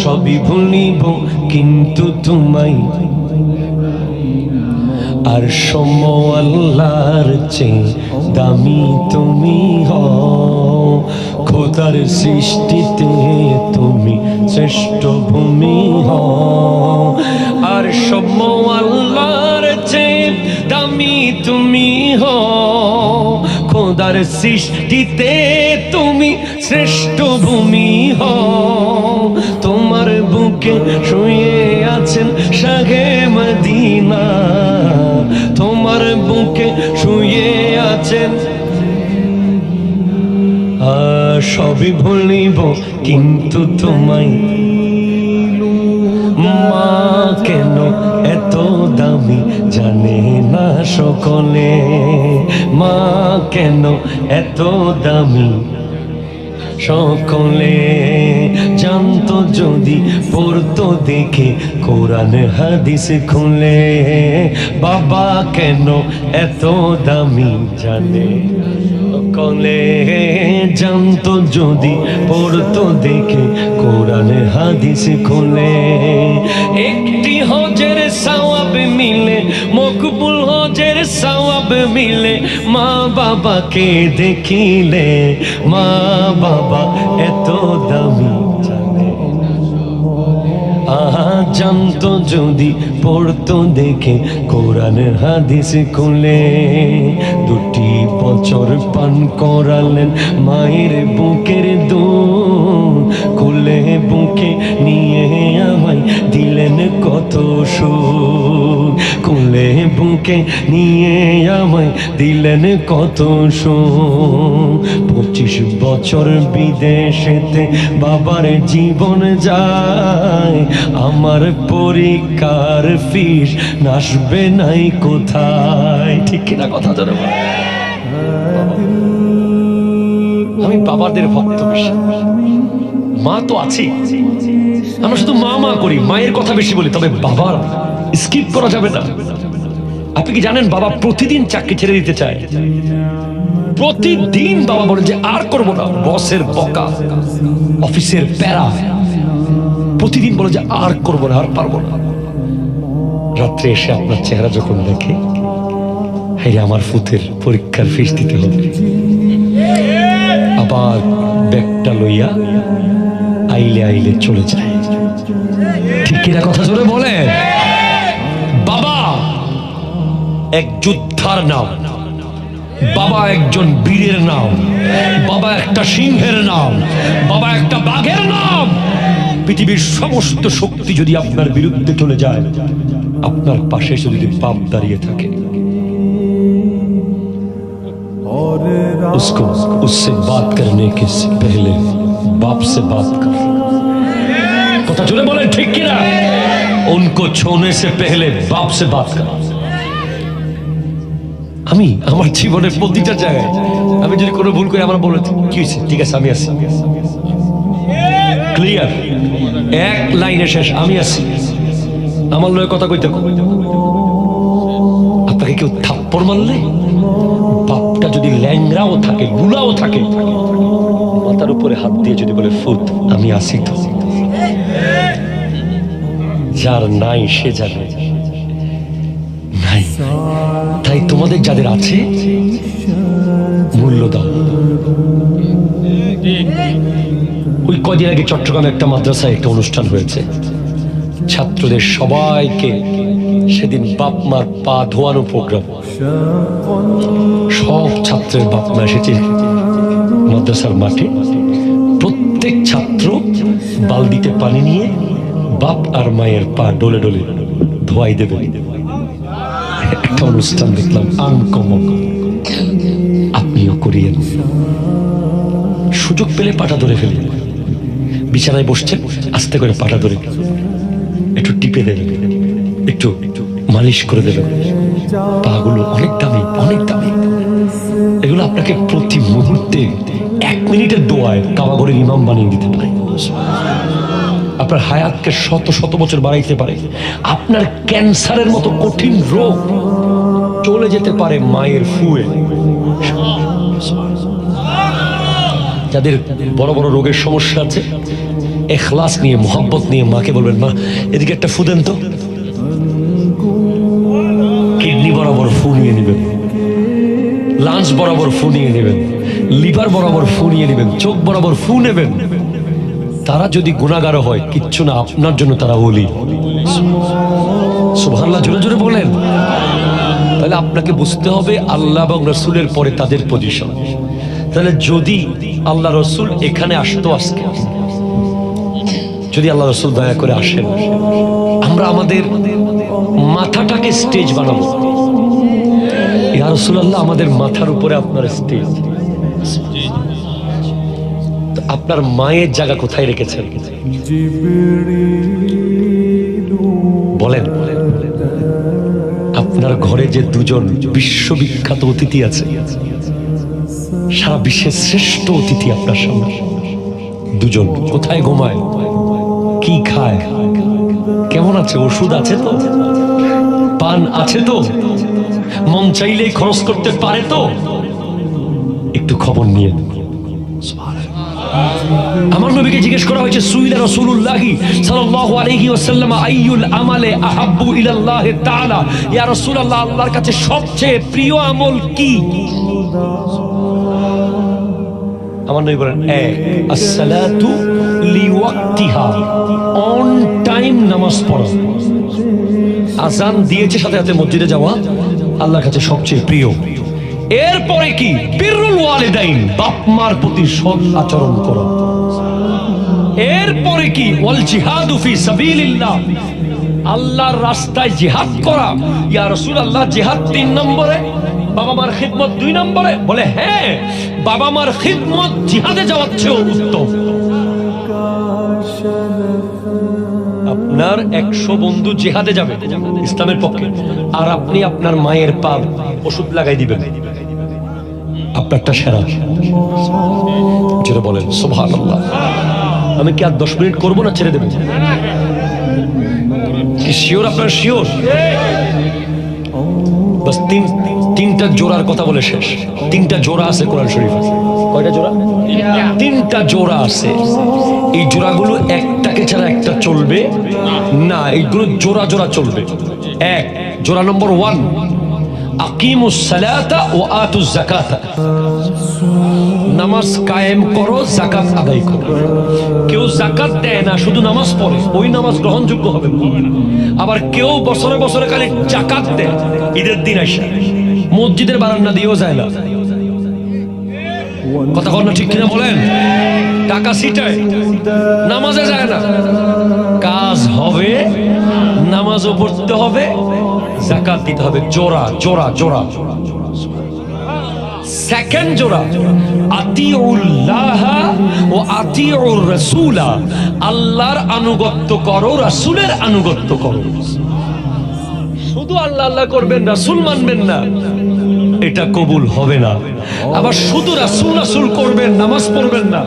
সবই ভুলিব কিন্তু তোমায়। আর সম আল্লাহর চেয়ে দামি তুমি হও, খোদার সৃষ্টিতে তুমি শ্রেষ্ঠ ভূমি হও। আর সম আল্লাহর চেয়ে দামি তুমি হও, খোদার সৃষ্টিতে তুমি শ্রেষ্ঠ ভূমি হও। তোমার বুকে শুয়ে আছেন শাহে মদিনা, তোমার বুকে শুয়ে আছেন। সবই ভুলিব কিন্তু তোমায়। মা কেন এত দামি জানে না সকলে, মা কেন এত দামি সকলে জানতো যদি পড়তো দেখে কোরআন হাদিস খুলে। বাবা কেন এত দামি জানে সকলে, জানতো যদি পড়তো দেখে কোরআন হাদিস খুলে। একটি হজের সওয়াব মিলে, মকবুল হজের সওয়াব মিলে, মা বাবাকে দেখিলে। মা বাবা এত দামি জানে, আহা জানতো যদি পড়তো দেখে কোরআন হাদিস খুলে। দুটি বছর পান করালেন মায়ের বুকের দুধ, থেকে নিয়ে আমায় দিলেন কত সুখ। 25 বছর বিদেশেতে বাবার জীবন যায়, আমার পরীক্ষার ফিস নাসবে নাই কোথায়। ঠিক কিনা কথা জানো? আমি বাবাদের ভক্ত বেশি, মা তো আছে, আমরা শুধু মা মা করি, মায়ের কথা বেশি বলি, তবে বাবার স্কিপ করা যাবে না। আপনি কি জানেন বাবা প্রতিদিন চাকরি ছেড়ে দিতে চায়? প্রতিদিন বাবা বলে যে আর করবো না, বসের বকা, অফিসের প্যারা, প্রতিদিন বলে যে আর করবো না, আর পারবো না। রাত্রে এসে আপনার চেহারা যখন দেখে, হ্যাঁ আমার ফুতের পরীক্ষার ফিস দিতে হবে, আবার ব্যাগটা লইয়া আইলে আইলে চলে যায়। ঠিক কিনা কথা জোরে বলেন? বাবা এক যোদ্ধার নাম, বাবা একজন বীরের নাম, বাবা একটা সিংহের নাম, বাবা একটা বাঘের নাম। পৃথিবীর সমস্ত শক্তি যদি আপনার বিরুদ্ধে চলে যায়, আপনার পাশে যদি বাপ দাঁড়িয়ে থাকে, उसको उससे बात करने के पहले बाप से बात कर। কথা জোরে বলেন ঠিক কি না? उनको छोने से पहले बाप से बात कर। আমি আমার জীবনের প্রতিটা জায়গায় আমি যদি কোনো ভুল করি, আমার বলে কি হয়েছে, ঠিক আছে আমি আছি, ক্লিয়ার, এক লাইনে শেষ, আমি আছি, আমার লয়ে কথা কইতে। আপনাকে কেউ থাপ্পড় মারলে, বাপটা যদি ল্যাংরাও থাকে, বুলাও থাকে, মাথার উপরে হাত দিয়ে যদি বলে ফুট আমি আসি তো, যার নাই সে জানে নাই। তাই তোমাদের যাদের আছে মূল্য দাও। ওই কদিন আগে চট্টগ্রামে একটা মাদ্রাসায় একটা অনুষ্ঠান হয়েছে, ছাত্রদের সবাইকে সেদিন বাপ মার পা ধোয়ানো প্রোগ্রাম। সব ছাত্রের বাপ মা এসেছে মাদ্রাসার মাঠে, প্রত্যেক ছাত্র বালতিতে পানি নিয়ে বাপ আর মায়ের পা ডলে ডলে ধোয়াই দেবে। একটা অনুষ্ঠান দেখলাম আনকমন, আপনিও করিয়েন। সুযোগ পেলে পাটা ধরে ফেলে, বিছানায় বসছেন আস্তে করে পাটা ধরে একটু টিপে দেবেন, একটু মালিশ করে দেবেন। পাগুলো অনেক দামি, অনেক দামি। এগুলো আপনাকে প্রতি মুহূর্তে 1 মিনিটের দোয়ায় কাবাগরের ইমাম বানিয়ে দিতে পারে। আপনার হায়াতকে শত শত বছর বাড়াইতে পারে। আপনার ক্যান্সারের মতো কঠিন রোগ চলে যেতে পারে মায়ের ফুয়ে। যাদের বড় বড় রোগের সমস্যা আছে, ইখলাস নিয়ে, মোহাব্বত নিয়ে মাকে বলবেন, মা এদিকে একটা ফু দেন তো। কিডনি বরাবর ফু নিয়ে নেবেন, লাঞ্চ বরাবর ফু নিয়ে নেবেন, লিভার বরাবর ফু নিয়ে নেবেন, চোখ বরাবর ফু নেবেন। তারা যদি গুনাহগার হয় কিচ্ছু না, আপনার জন্য তারা ওলি। সুবহানাল্লাহ জোরে জোরে বলেন। তাহলে আপনাকে বুঝতে হবে আল্লাহ এবং রসুলের পরে তাদের পজিশন। তাহলে যদি আল্লাহ রসুল এখানে আসতো আজকে, যদি আল্লাহ রসুল দয়া করে আসেন, আমরা আমাদের মাথাটাকে স্টেজ বানাবো। ইয়া রাসূলুল্লাহ, আমাদের মাথার উপরে আপনার স্টেজ। আপনার মায়ের জায়গা কোথায় রেখেছেন বলেন? আপনার ঘরে যে দুজন বিশ্ববিখ্যাত অতিথি আছে, সারা বিশ্বের শ্রেষ্ঠ অতিথি আপনার সামনে, দুজন কোথায় ঘুমায়, কি খায়, কেমন আছে, ওষুধ আছে তো, পান আছে তো, মন চাইলেই খরচ করতে পারে তো, একটু খবর নিয়ে। আমার নবীকে জিজ্ঞেস করা হয়েছে, সুইলা রাসূলুল্লাহি সাল্লাল্লাহু আলাইহি ওয়াসাল্লাম আইয়ুল আমালে আহাব্বু ইলাল্লাহি তাআলা, ইয়া রাসূলুল্লাহ, আল্লাহর কাছে সবচেয়ে প্রিয় আমল কি? আমার নবী বলেন, আসসালাতু লিওয়াক্তিহা, অন টাইম নামাজ পড়া। আযান দিয়েছে সাথে সাথে মসজিদে যাওয়া আল্লাহর কাছে সবচেয়ে প্রিয়। এরপরে কি? বিররুল ওয়ালিদাইন, বাপ মার প্রতি সৎ আচরণ করা। এরপরে কি? ওয়াল জিহাদু ফি সাবিলিল্লাহ, আল্লাহর রাস্তায় জিহাদ করা। ইয়া রাসূলুল্লাহ, জিহাদ 3 নম্বরে, বাবা মার খিদমত 2 নম্বরে? বলে হ্যাঁ, বাবা মার খিদমত জিহাদে যাওয়ার চেয়েও উত্তম। আপনার 100 বন্ধু জিহাদে যাবে ইসলামের পক্ষে, আর আপনি আপনার মায়ের পা ওষুধ লাগাই দিবেন, আপনারটা সেরা। যেটা বলেন সুবহানাল্লাহ। আমি কি আর 10 মিনিট করবো না ছেড়ে দেবো? কি শিওর? আপনার শিওর? বাস তিনটা জোড়ার কথা বলে শেষ। 3টা জোড়া আছে কোরআন শরীফে। কয়টা জোড়া? 3টা জোড়া আছে। এই জোড়াগুলো একটাকে ছাড়া একটা চলবে না, এইগুলো জোড়া জোড়া চলবে। এক জোড়া নম্বর 1, আকিমুস সালাতা ওয়া আতুজ যাকাতা। নামাজ কায়েম করো, যাকাত আদায় করো। কেউ যাকাত দেয় না, শুধু নামাজ পড়ে, ওই নামাজ গ্রহণযোগ্য হবে না। আবার কেউ বছরে বছরে খালি যাকাত দেয়, ঈদের দিন আসে মসজিদের বারান্দা দিয়েও যায় না। কথা কন না ঠিক কিনা বলেন? টাকা ছিটায়, নামাজে যায় না। কাজ হবে, নামাজও পড়তে হবে, যাকাত দিতে হবে। জোড়া জোড়া জোড়া। সেকেন্ড জোড়া, আতিউল্লাহ ও আতিউর রাসূলা। আল্লাহর আনুগত্য করো, রাসূলের আনুগত্য করো। শুধু আল্লাহ আল্লাহ করবেন, রাসূল মানবেন না, এটা কবুল হবে না। আবার শুধু রাসূল রাসূল করবেন, নামাজ পড়বেন না,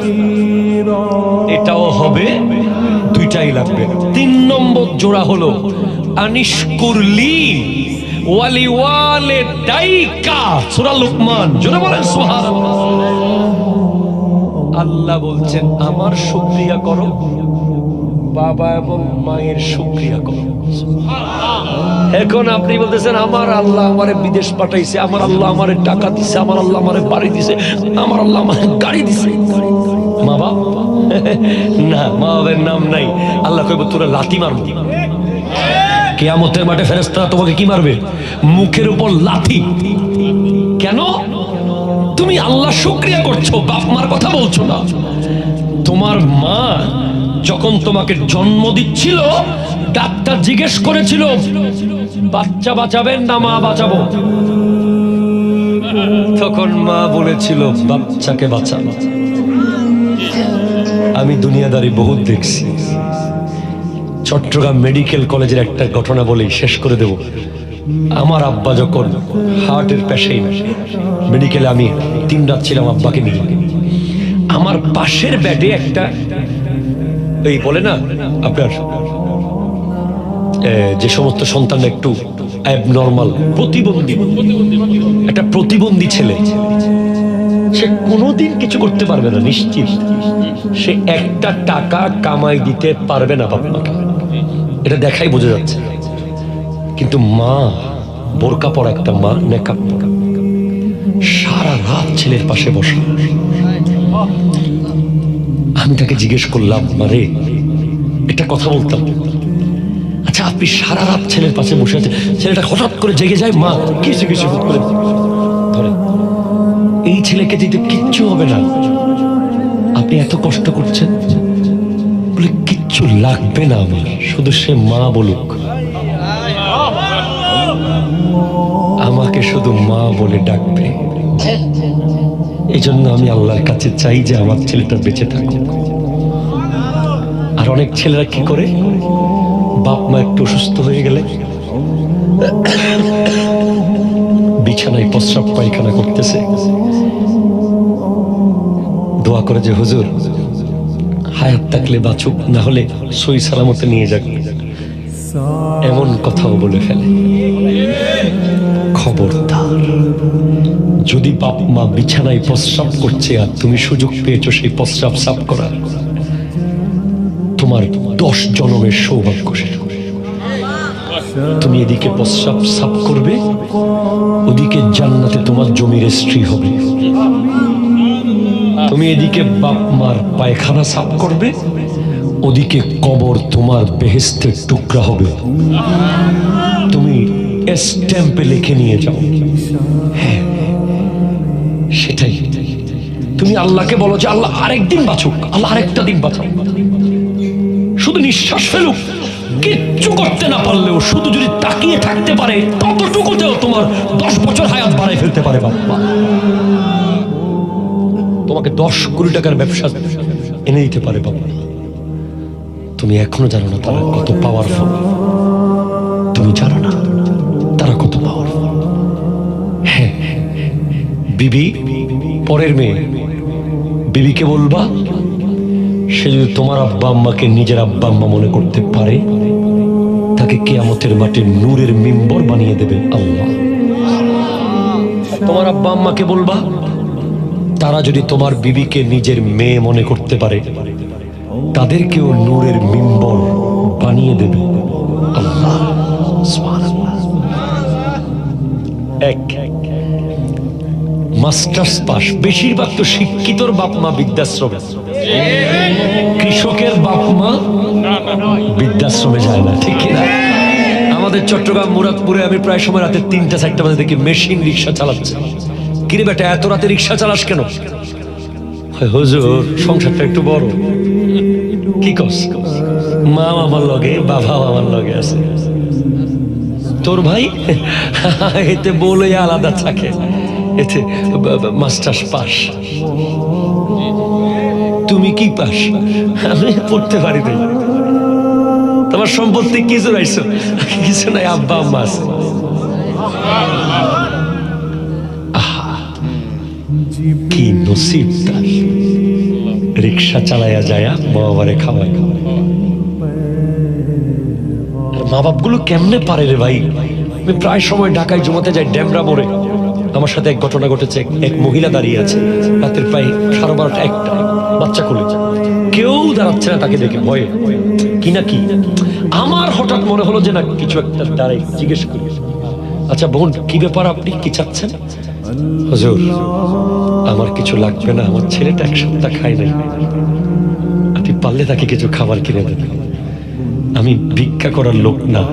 এটাও হবে। দুইটাই লাগবে। 3 নম্বর জোড়া হলো আনিশকুরলি ওয়ালিওয়ালিদাইকা। সূরা লুকমান। জোরে বলেন সুবহানাল্লাহ। আল্লাহ বলছেন আমার শুকরিয়া করো, বাবা এবং মায়ের শুকরিয়া করো। এখন আপনি বলতেছেন আমার আল্লাহ আমারে বিদেশ পাঠাইছে, আমার আল্লাহ আমারে টাকা দিছে, আমার আল্লাহ আমারে বাড়ি দিছে, আমার আল্লাহ আমারে গাড়ি দিছে। মা বাবা না, মা বাবার নাম নাই। আল্লাহ কইব তোরা লাথি মারবো। কিয়ামতের মাঠে ফেরেশতারা তোমাকে কি মারবে? মুখের উপর লাথি। কেন? তুমি আল্লাহ শুকরিয়া করছো, বাপ মার কথা বলছো না। তোমার মা যখন তোমাকে জন্ম দিচ্ছিল, ডাক্তার জিজ্ঞেস করেছিল বাচ্চা বাঁচাবেন না মা বাঁচাবো? তখন মা বলেছিল বাচ্চাকে বাঁচাবো। আমি দুনিয়াদারি বহুত দেখছি। চট্টগ্রাম মেডিকেল কলেজের একটা ঘটনা বলেই শেষ করে দেব। আমার আব্বা যখন হার্টের পেশেন্ট, মেডিকেলে আমি 3 রাত ছিলাম আব্বাকে নিয়ে। আমার পাশের বেডে একটা, এই বলে না আপনার যে সমস্ত সন্তান একটু অ্যাবনর্মাল, প্রতিবন্ধী, একটা প্রতিবন্ধী ছেলে, সে কোনোদিন কিছু করতে পারবে না নিশ্চিত। সে একটা টাকা কামাই দিতে পারবে না বাবা মাকে, এটা দেখাই বোঝা যাচ্ছে। কিন্তু মা, বোরকা পরা একটা মা, নেকাব পরা, সারা রাত ছেলের পাশে বসে। আমি তাকে জিজ্ঞেস করলাম, মারে একটা কথা বলতাম, আচ্ছা আপনি সারা রাত ছেলের পাশে বসে আছেন, ছেলেটা হঠাৎ করে জেগে যায়, মা কিছু কিছু করে ধরে, এই ছেলেকে দিতে কিচ্ছু হবে না, আপনি এত কষ্ট করছেন? বলে কিচ্ছু লাগবে না আমার, শুধু সে মা বলুক, আমাকে শুধু মা বলে ডাকবে। এই জন্য আমি আল্লাহর কাছে চাই যে আমার ছেলেটা বেঁচে থাকুক। আর অনেক ছেলেরা কি করে, বাপ মা একটু অসুস্থ হয়ে গেলে বিছানায় প্রস্রাব পায়খানা করতেছে, দোয়া করে যে হুজুর হায়াত থাকলে বাঁচুক, না হলে সই সালামতে নিয়ে যাক, এমন কথাও বলে ফেলে। খবরদার, যদি বাপ মা বিছানায় প্রস্রাব করছে আর তুমি সুযোগ পেয়েছো সেই প্রস্রাব সাফ করার, তোমার 10 জনমের সৌভাগ্য। তুমি এদিকে প্রস্রাব সাফ করবে, ওদিকে জান্নাতে তোমার জমি রেজিস্ট্রি হবে। তুমি এদিকে বাপ মার পায়খানা সাফ করবে, ওদিকে কবর তোমার বেহেশতের টুকরা হবে। তুমি স্ট্যাম্পে লিখে নিয়ে যাও। হ্যাঁ, সেটাই। তুমি আল্লাহকে বলো যে আল্লাহ আরেকদিন বাঁচুক, আল্লাহ আরেকটা দিন বাঁচাও, শুধু নিঃশ্বাস ফেলুক, কিচ্ছু করতে না পারলেও শুধু যদি তাকিয়ে থাকতে পারে ততটুকুতেও তোমার 10 বছর হায়াত বাড়াই ফেলতে পারে বাবা। তোমাকে 10 কোটি টাকার ব্যবসা এনে দিতে পারে বাবা। তুমি এখনো জানো না তারা কত পাওয়ারফুল। তুমি জানো না তারা কত পাওয়ারফুল। হ্যাঁ, বিবি পরের মেয়ে, বিবিকে বলবা সে যদি তোমার আব্বা আম্মাকে নিজের আব্বা আম্মা মনে করতে পারে তাকে কিয়ামতের মাঠে নূরের মিম্বর বানিয়ে দেবে আল্লাহ। তোমার আব্বা আম্মাকে বলবা তারা যদি তোমার বিবিকে নিজের মেয়ে মনে করতে পারে তাদেরকেও নূরের মিম্বর বানিয়ে দেবে আল্লাহ। এক মাস্টার্স পাস, বেশিরভাগ তো শিক্ষিতর বাপ মা বৃদ্ধাশ্রমে, কৃষকের বাপ মা বৃদ্ধাশ্রমে যায় না, ঠিক কিনা? আমাদের চট্টগ্রাম মুরাদপুরে আমি প্রায় সময় রাতে 3টা-4টা বাজে দেখি মেশিন রিক্সা চালাচ্ছে। কিরে বেটা এত রাতে রিক্সা চালাস কেন? হুজুর সংসারটা একটু বড়। কি কস? মা আমার লগে, বাবা আমার লগে আছে। তোর ভাই এতে বলে আলাদা থাকে, এতে মাস্টার্স পাস। তুমি কি পাস? আমি পড়তে পারি নাই। তোমার সম্পত্তি কি জোরাইছো? কিছু নাই, আব্বা আম্মা আছে। কি নসিব তার, রিক্সা চালাইয়া যায়া বাবারে খাওয়ায়। মা বাপ গুলো কেমনে পারে রে ভাই? আমি প্রায় সময় ঢাকায় জমাতে যাই, ড্যামরা মোড়ে আমার সাথে এক ঘটনা ঘটেছে। এক মহিলা দাঁড়িয়ে আছে, রাতের প্রায় 12:30-1টা, বাচ্চা কোলে, কেউ দাঁড়াচ্ছে না তাকে দেখে ভয়ে। কি না কি আমার হঠাৎ মনে হলো যে না কিছু একটা দাঁড়াই, জিজ্ঞেস করি, আচ্ছা বোন কি ব্যাপার, আপনি কি চাচ্ছেন? হুজুর আমার কিছু লাগবে না, আমার ছেলেটা 1 সপ্তাহ খায় নাই, আপনি পারলে তাকে কিছু খাবার কিনে দেবেন। আমি ভিক্ষা করার লোক না,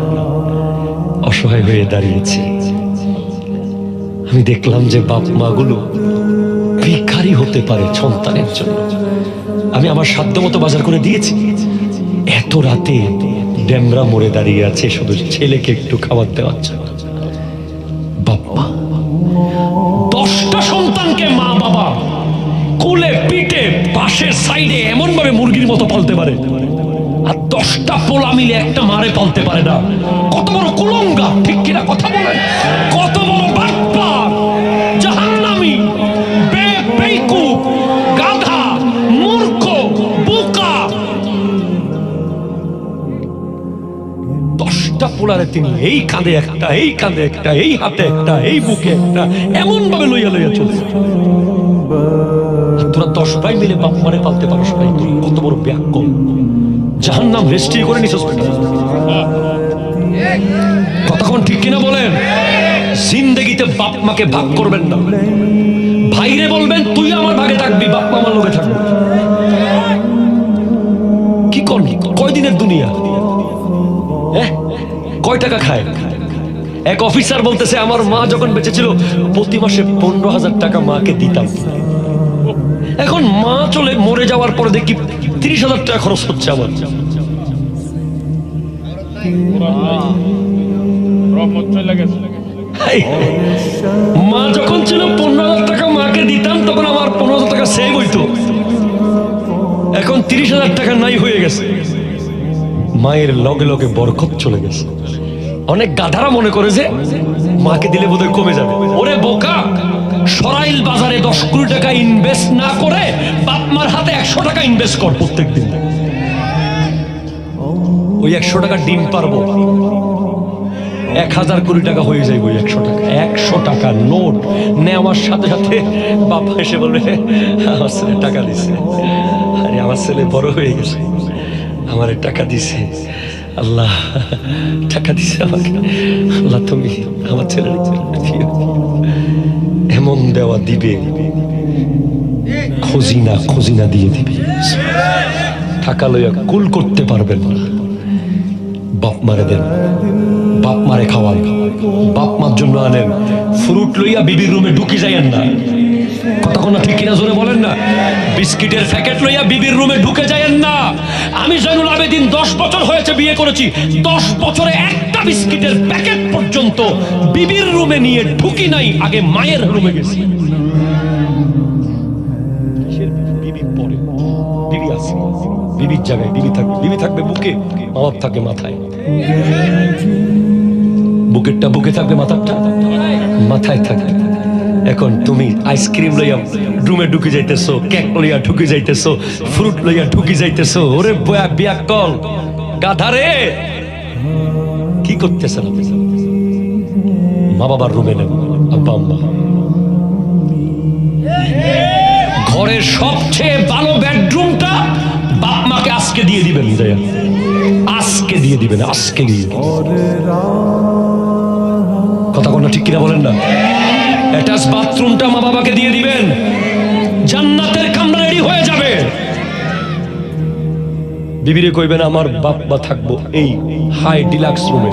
অসহায় হয়ে দাঁড়িয়েছি। আমি দেখলাম যে বাপ মা গুলো ভিখারি হতে পারে সন্তানের জন্য। আমি আমার সাধ্য মতো বাজার করে দিয়েছি। এত রাতে ড্যামরা মোড়ে দাঁড়িয়ে আছে শুধু ছেলেকে একটু খাবার দেওয়ার জন্য। বাবা 10টা সন্তানকে মা বাবা কোলে পিঠে পাশের সাইডে এমন ভাবে মুরগির মতো পালতে পারে, আর 10টা পোলা মিলে একটা মারে পালতে পারে না। কত বড় কুলঙ্গা, ঠিক কিনা কথা বলেন? কত বড় বাটপার, জাহান্নামী, বেকুব, গাধা, মূর্খ, বোকা। 10টা পোলারে তিনি এই কাঁধে একটা, এই কাঁধে একটা, এই হাতে একটা, এই বুকে একটা, এমন ভাবে লইয়া লইয়া চলে। তোরা 10 ভাই মিলে বাপ মারে পালতে পারো সবাই, তুই কত বড় ব্যাকুব। জাহান্নাম রেজিস্ট্রি করে নিস হসপিটাল। কতক্ষণ ঠিক কিনা বলেন? জিন্দেগিতে বাপ মাকে ভাগ করবেন না। ভাইরে বলবেন তুই আমার ভাগে থাকবি, বাপ মা আমার লোকে থাকবে। কি করবি? কয়দিনের দুনিয়া? কয় টাকা খায়? এক অফিসার বলতেছে আমার মা যখন বেঁচে ছিল প্রতি মাসে 15,000 টাকা মাকে দিতাম। এখন মা চলে মরে যাওয়ার পরে দেখি 30,000 টাকা খরচ হচ্ছে আমার। মা যখন ছিল 15,000 টাকা মাকে দিতাম, তখন আমার 15,000 টাকা সেভ হইতো। এখন 30,000 টাকা নাই হয়ে গেছে। মায়ের লগে লগে বরকত চলে গেছে। অনেক গাধারা মনে করে যে মাকে দিলে বোধহয় কমে যাবে। ওরে বোকা, সরাইল বাজারে 10 কোটি টাকা ইনভেস্ট না করে বাপ মার হাতে 100 টাকা ইনভেস্ট কর প্রত্যেক দিন। ওই 100 টাকা ডিম পারবো, 1000 কোটি টাকা হয়ে যায়। ওই 100 টাকা, 100 টাকা নোট নেওয়ার সাথে সাথে বাবা এসে বলবে আমার ছেলে টাকা দিছে। আরে আমার ছেলে বড় হয়ে গেছে, আমার টাকা দিছে, আল্লাহ টাকা দিছে আমাকে, আল্লাহ তুমি আমার ছেলের এমন দেওয়া দিবে, খজিনা খজিনা দিয়ে দিবে। টাকা লইয়া কুল করতে পারবেন না। বাপ মারে দেন, বাপ মারে খাওয়ান, বাপ মার জন্য আনেন। ফ্রুট লইয়া বিবির রুমে ঢুকি যাইয়েন না। কথা কোনো ঠিক কিনা জোরে বলেন না। বিস্কিটের প্যাকেট লইয়া বিবির রুমে ঢুকে যায়েন না। আমি জয়নুল আবেদিন 10 বছর হয়েছে বিয়ে করেছি, 10 বছরে একটা বিস্কিটের প্যাকেট পর্যন্ত বিবির রুমে নিয়ে ঢুকি নাই, আগে মায়ের রুমে গেছি। বিবি পরে, বিবি আছে, বিবির জায়গায় বিবি থাকবে, বিবি থাকবে বুকে, মা বাপ থাকবে মাথায়। বুকেরটা বুকে থাকবে, মাথাটা মাথায় থাকবে। এখন তুমি আইসক্রিম লইয়া রুমে ঢুকে যাইতেছো, কেক লইয়া ঢুকে যাইতেছো, ফ্রুট লইয়া ঢুকে যাইতেছো। ওরে বয়া বিয়া কল গাধারে, কি করতেছেন? মা বাবার রুমে নেন, আব্বা আম্মা। ঘরের সবচেয়ে ভালো বেডরুমটা বাপ মাকে আজকে দিয়ে দিবেন, আজকে দিয়ে দিবেন, আজকে দিয়ে। কথা কোনো ঠিক কিনা বলেন না। অ্যাটাচ বাথরুমটা মা বাবাকে দিয়ে দিবেন, জান্নাতের কামরা রেডি হয়ে যাবে। বিবিরে কইবেন আমার বাপ মা থাকবো এই হাই ডিলাক্স রুমে,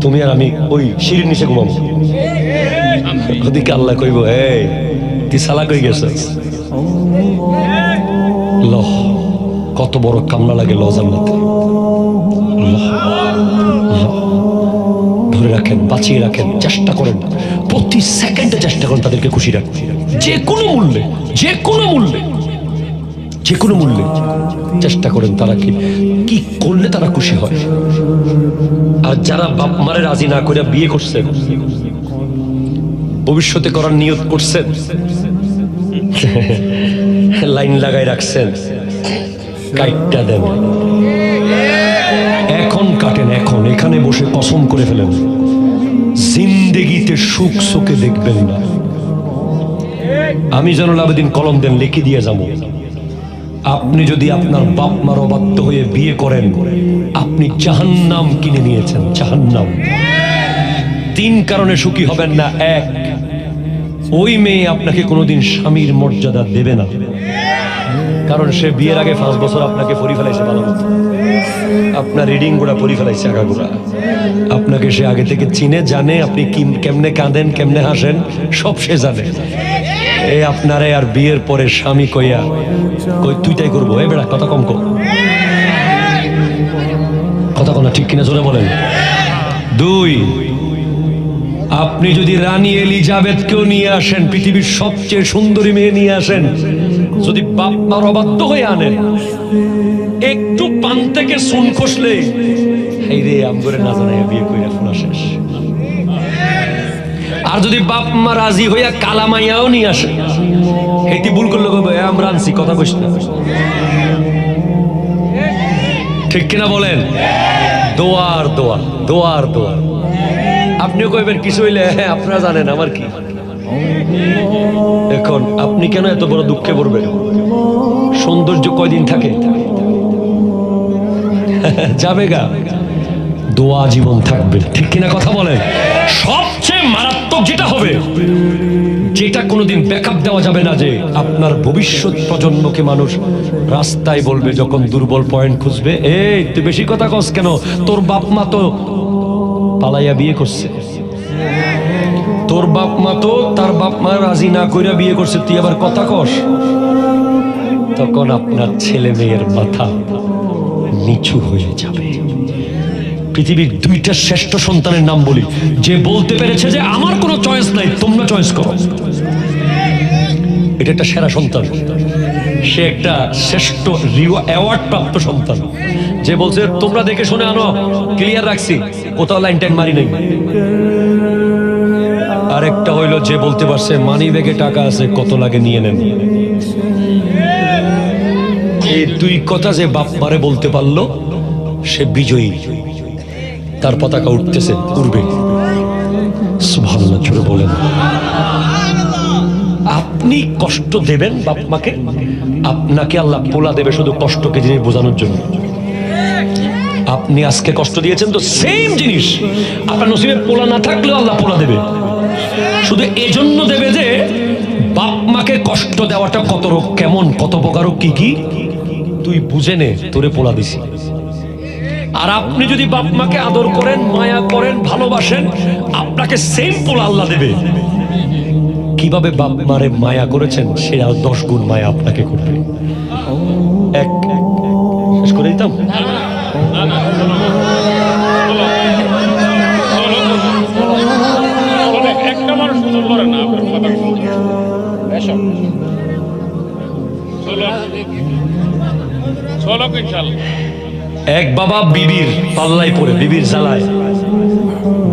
তুমি আর আমি ওই সিঁড়ির নিচে ঘুমাবো। ওদিকে আল্লাহ কইব, এই তুই সালা কই গেছিস? লহ, কত বড় কামলা লাগে ল জান্নাতে। ধরে রাখেন, বাঁচিয়ে রাখেন, চেষ্টা করেন, প্রতি সেকেন্ডে চেষ্টা করেন তাদেরকে খুশি রাখতে, যে কোনো মূল্যে, যে কোনো মূল্যে, যে কোনো মূল্যে চেষ্টা করেন তারা কি করলে তারা খুশি হয়। আর যারা বাপ মারে রাজি না করে বিয়ে করছেন, ভবিষ্যতে করার নিয়ত করছেন, লাইন লাগাই রাখছেন, কাইটটা দেন, এখন কাটেন, এখন এখানে বসে কসম করে ফেলেন, জিন্দেগিতে সুখ চোখে দেখবেন না। আমি জয়নুল আবেদিন কলম দেন, লিখে দিয়ে যাবো, আপনি যদি আপনার বাপ মার অবাধ্য হয়ে বিয়ে করেন, আপনি জাহান্নাম কিনে নিয়েছেন, জাহান্নাম। 3 কারণে সুখী হবেন না। 1, ওই মেয়ে আপনাকে কোনোদিন স্বামীর মর্যাদা দেবে না, কারণ সে বিয়ের আগে 5 বছর আপনাকে পরি ফেলাইছে ভালো মতো, আপনার রিডিং গুলা পরি ফেলাইছে আগাগোড়া, আপনাকে সে আগে থেকে চিনে, জানে আপনি কেমনে কাঁদেন, কেমনে হাসেন, সব সে জানে। এই আপনারে আর বিয়ের পরে স্বামী কইয়া কই তুই তাই করবো, এ বেড়া কথা কম কর, কথা কোনা ঠিক কিনা জোরে বলেন। 2, আপনি যদি রানী এলিজাবেথকেও নিয়ে আসেন, পৃথিবীর সবচেয়ে সুন্দরী মেয়ে নিয়ে আসেন, যদি বাপ মার অবাধ্য হয়ে আনেন, একটু পান থেকে সুন খসলে এই রে আমগরে না জানাইয়া বিয়ে কইরা ফোনা শেষ। আর যদি বাপ মা রাজি হইয়া কালা মাইয়াও নিয়ে আসে, এটি ভুল করলে আমরা আনছি, কথা কইস না, ঠিক কিনা বলেন। দোয়ার দোয়া, দোয়ার দোয়া। আপনিও কইবেন কিছু হইলে, হ্যাঁ আপনারা জানেন আমার কি। এখন আপনি কেন এত বড় দুঃখে পড়বেন? সৌন্দর্য কয়দিন থাকে, যাবে গা, দোয়া জীবন থাকবে, ঠিক কিনা কথা বলেন। সবচেয়ে মারাত্মক যেটা হবে, যেটা কোনোদিন ব্যাকআপ দেওয়া যাবে না, যে আপনার ভবিষ্যৎ প্রজন্মকে মানুষ রাস্তায় বলবে যখন দুর্বল পয়েন্ট খুঁজবে, এই তুই বেশি কথা কস কেন, তোর বাপ মা তো পালাইয়া বিয়ে করছে, তোর বাপ মা তো তার বাপ মা রাজি না কইরা বিয়ে করছে, তুই আবার কথা কস। তখন আপনার ছেলে মেয়ের মাথা নিচু হয়ে যাবে। পৃথিবীর 2টা শ্রেষ্ঠ সন্তানের নাম বলি, যে বলতে পেরেছে যে আমার কোনো চয়েস নাই, তোমরা চয়েস করো। এটা একটা সেরা সন্তান, সে একটা শ্রেষ্ঠ অ্যাওয়ার্ড প্রাপ্ত সন্তান, যে বলছে তোমরা দেখে শুনে আনো, ক্লিয়ার রাখছি, কোথাও লাইন টাইন মারি নাই। আরেকটা হইলো যে বলতে পারছে মানি ব্যাগে টাকা আছে, কত লাগে নিয়ে নেন। এই 2 কথা যে বাপ মারে বলতে পারলো, সে বিজয়ী, তার পতাকা উঠতেছে, উড়বে। সুবহানাল্লাহ, জোরে বলেন। আপনি কষ্ট দেবেন বাপ মাকে, আপনাকে আল্লাহ পোলা দেবে শুধু কষ্টকে জিনিস বোঝানোর জন্য। আপনি আজকে কষ্ট দিয়েছেন তো সেম জিনিস আপনার নসিবে পোলা না থাকলেও আল্লাহ পোলা দেবে, শুধু এজন্য দেবে যে বাপ মাকে কষ্ট দেওয়াটা কত কেমন, কত প্রকার, কি কি তুই বুঝে নে, তোরে পোলা দিছি। আর আপনি যদি বাপ মাকে আদর করেন, মায়া করেন, ভালোবাসেন, আপনাকে সেম পোলা আল্লাহ দেবে। কিভাবে বাপ মারে মায়া করেছেন সেটা 10 গুণ মায়া আপনাকে করবে। এক শেষ করে দিতাম। একটা মানুষ সুযোগ করে না আপনার কথা চলো ইনশাল্লাহ। এক বাবা বিবির পাল্লায় পড়ে, বিবির জ্বালায়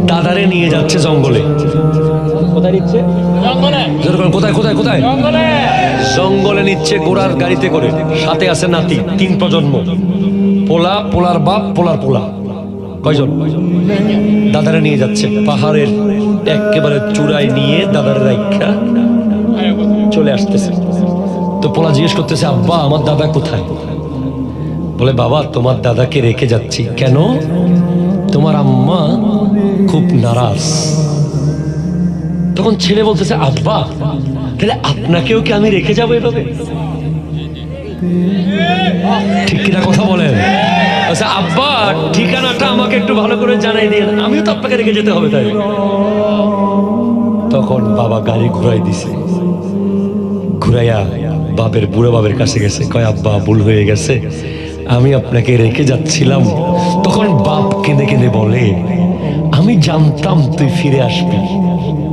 দাদারে নিয়ে যাচ্ছে জঙ্গলে। কোথায় নিচ্ছে? কোথায় কোথায় কোথায়? জঙ্গলে নিচ্ছে ঘোড়ার গাড়িতে করে। সাথে আছে নাতি, 3 প্রজন্ম, পোলা, পোলার বাপ, পোলার পোলা। কয়জন? দাদারে নিয়ে যাচ্ছে পাহাড়ের একেবারে চূড়ায় নিয়ে দাদারে রাইখা চলে আসতেছে। তো পোলা জিজ্ঞেস করতেছে, আব্বা আমার দাদা কোথায়? বলে, বাবা তোমার দাদাকে রেখে যাচ্ছি। কেন? তোমার আম্মা খুব নারাজ। তখন ছেলে বলতেছে, আব্বা তাহলে আপনাকেও কি আমি রেখে যাবো এভাবে? ঠিক কিনা কথা বলেন? আচ্ছা আব্বা ঠিকানাটা আমাকে একটু ভালো করে জানাই দিন, আমিও তো আপনাকে রেখে যেতে হবে। তাই তখন বাবা গাড়ি ঘুরাই দিছে, ঘুরাইয়া বাপের, বুড়ো বাবের কাছে গেছে। কয়, আব্বা ভুল হয়ে গেছে, আমি আপনাকে রেখে যাচ্ছিলাম। তখন বাপ কেঁদে কেঁদে বলে, আমি জানতাম তুই ফিরে আসবি।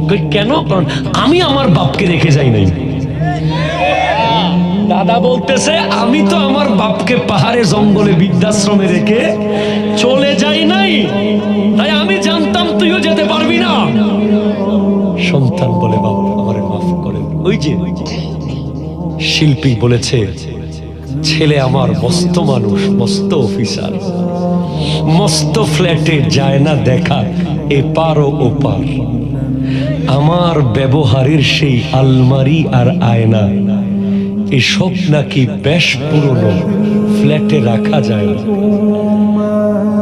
কই কেন? কারণ আমি আমার বাপকে রেখে যাই নাই। দাদা বলতেছে, আমি তো আমার বাপকে পাহাড়ে জঙ্গলে বৃদ্ধাশ্রমে রেখে চলে যাই নাই, তাই আমি জানতাম তুইও যেতে পারবি না। সন্তান বলে, বাবা আমারে মাফ করেন। ওই যে শিল্পী বলেছে, ছেলে আমার মস্ত মানুষ, মস্ত অফিসার, মস্ত ফ্ল্যাটে যায় না দেখা এপার ও ওপার, আমার ব্যবহারের সেই আলমারি আর আয়না এসব নাকি বেশ পুরনো, ফ্ল্যাটে রাখা যায় না।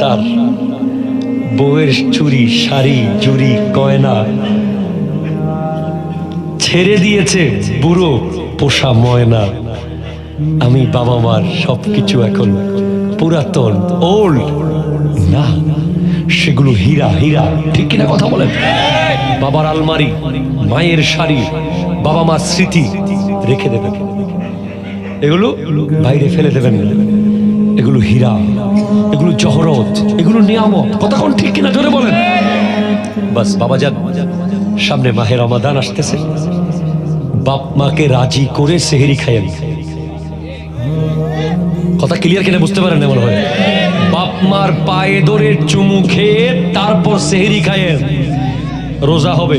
তার বউয়ের চুরি, শাড়ি, জুড়ি, গয়না ছেড়ে দিয়েছে বুড়ো পোষা ময়না। আমি বাবা মার সবকিছু এখন পুরাতন, ওল্ড না, সেগুলো হীরা। হীরা, ঠিক কিনা কথা বলেন? বাবার আলমারি, মায়ের শাড়ি, বাবা মার স্মৃতি রেখে দেবেন, এগুলো বাইরে ফেলে দেবেন না। এগুলো হীরা, এগুলো জহরত, এগুলো নিয়ামত। কথা কোন ঠিক কিনা জোরে বলেন? বাস বাবা যান, সামনে মাহে রমাদান আসতেছে, বাপ মাকে রাজি করে সেহরি খাইয়েন। কথা ক্লিয়ার কিনা বুঝতে পারেন? মনে হয় বাপ মার পায়ে ধরে চুমু খেয়ে তারপর সেহরি খাইয়েন, রোজা হবে।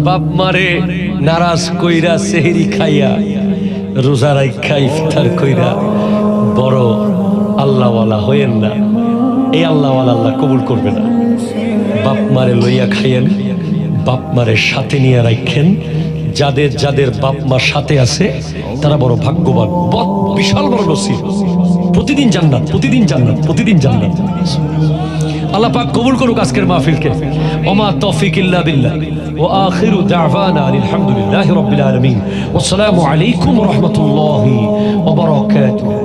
বাপ মারে নারাজ কইরা সেহরি খাইয়া রোজা রাইখা ইফতার কইরা বড় আল্লাহওয়ালা হইয়েন না। এই আল্লাহওয়ালা আল্লাহ কবুল করবে না। বাপ মারে লইয়া খাইয়েন, বাপ মারে সাথে নিয়ে রাখেন। যাদের যাদের বাপ মা সাথে আছে তারা বড় ভাগ্যবান, বিশাল বড় নসিব। প্রতিদিন জান্নাত, প্রতিদিন জান্নাত, প্রতিদিন জান্নাত। আল্লাহ পাক কবুল করুক আজকের মাহফিলকে। ওমা তৌফিক ইল্লা বিল্লাহ ওয়া আখিরু দাওয়ানা আলহামদুলিল্লাহি রাব্বিল আলামিন। ওয়াসসালামু আলাইকুম ওয়া রাহমাতুল্লাহি ওয়া বারাকাতুহু।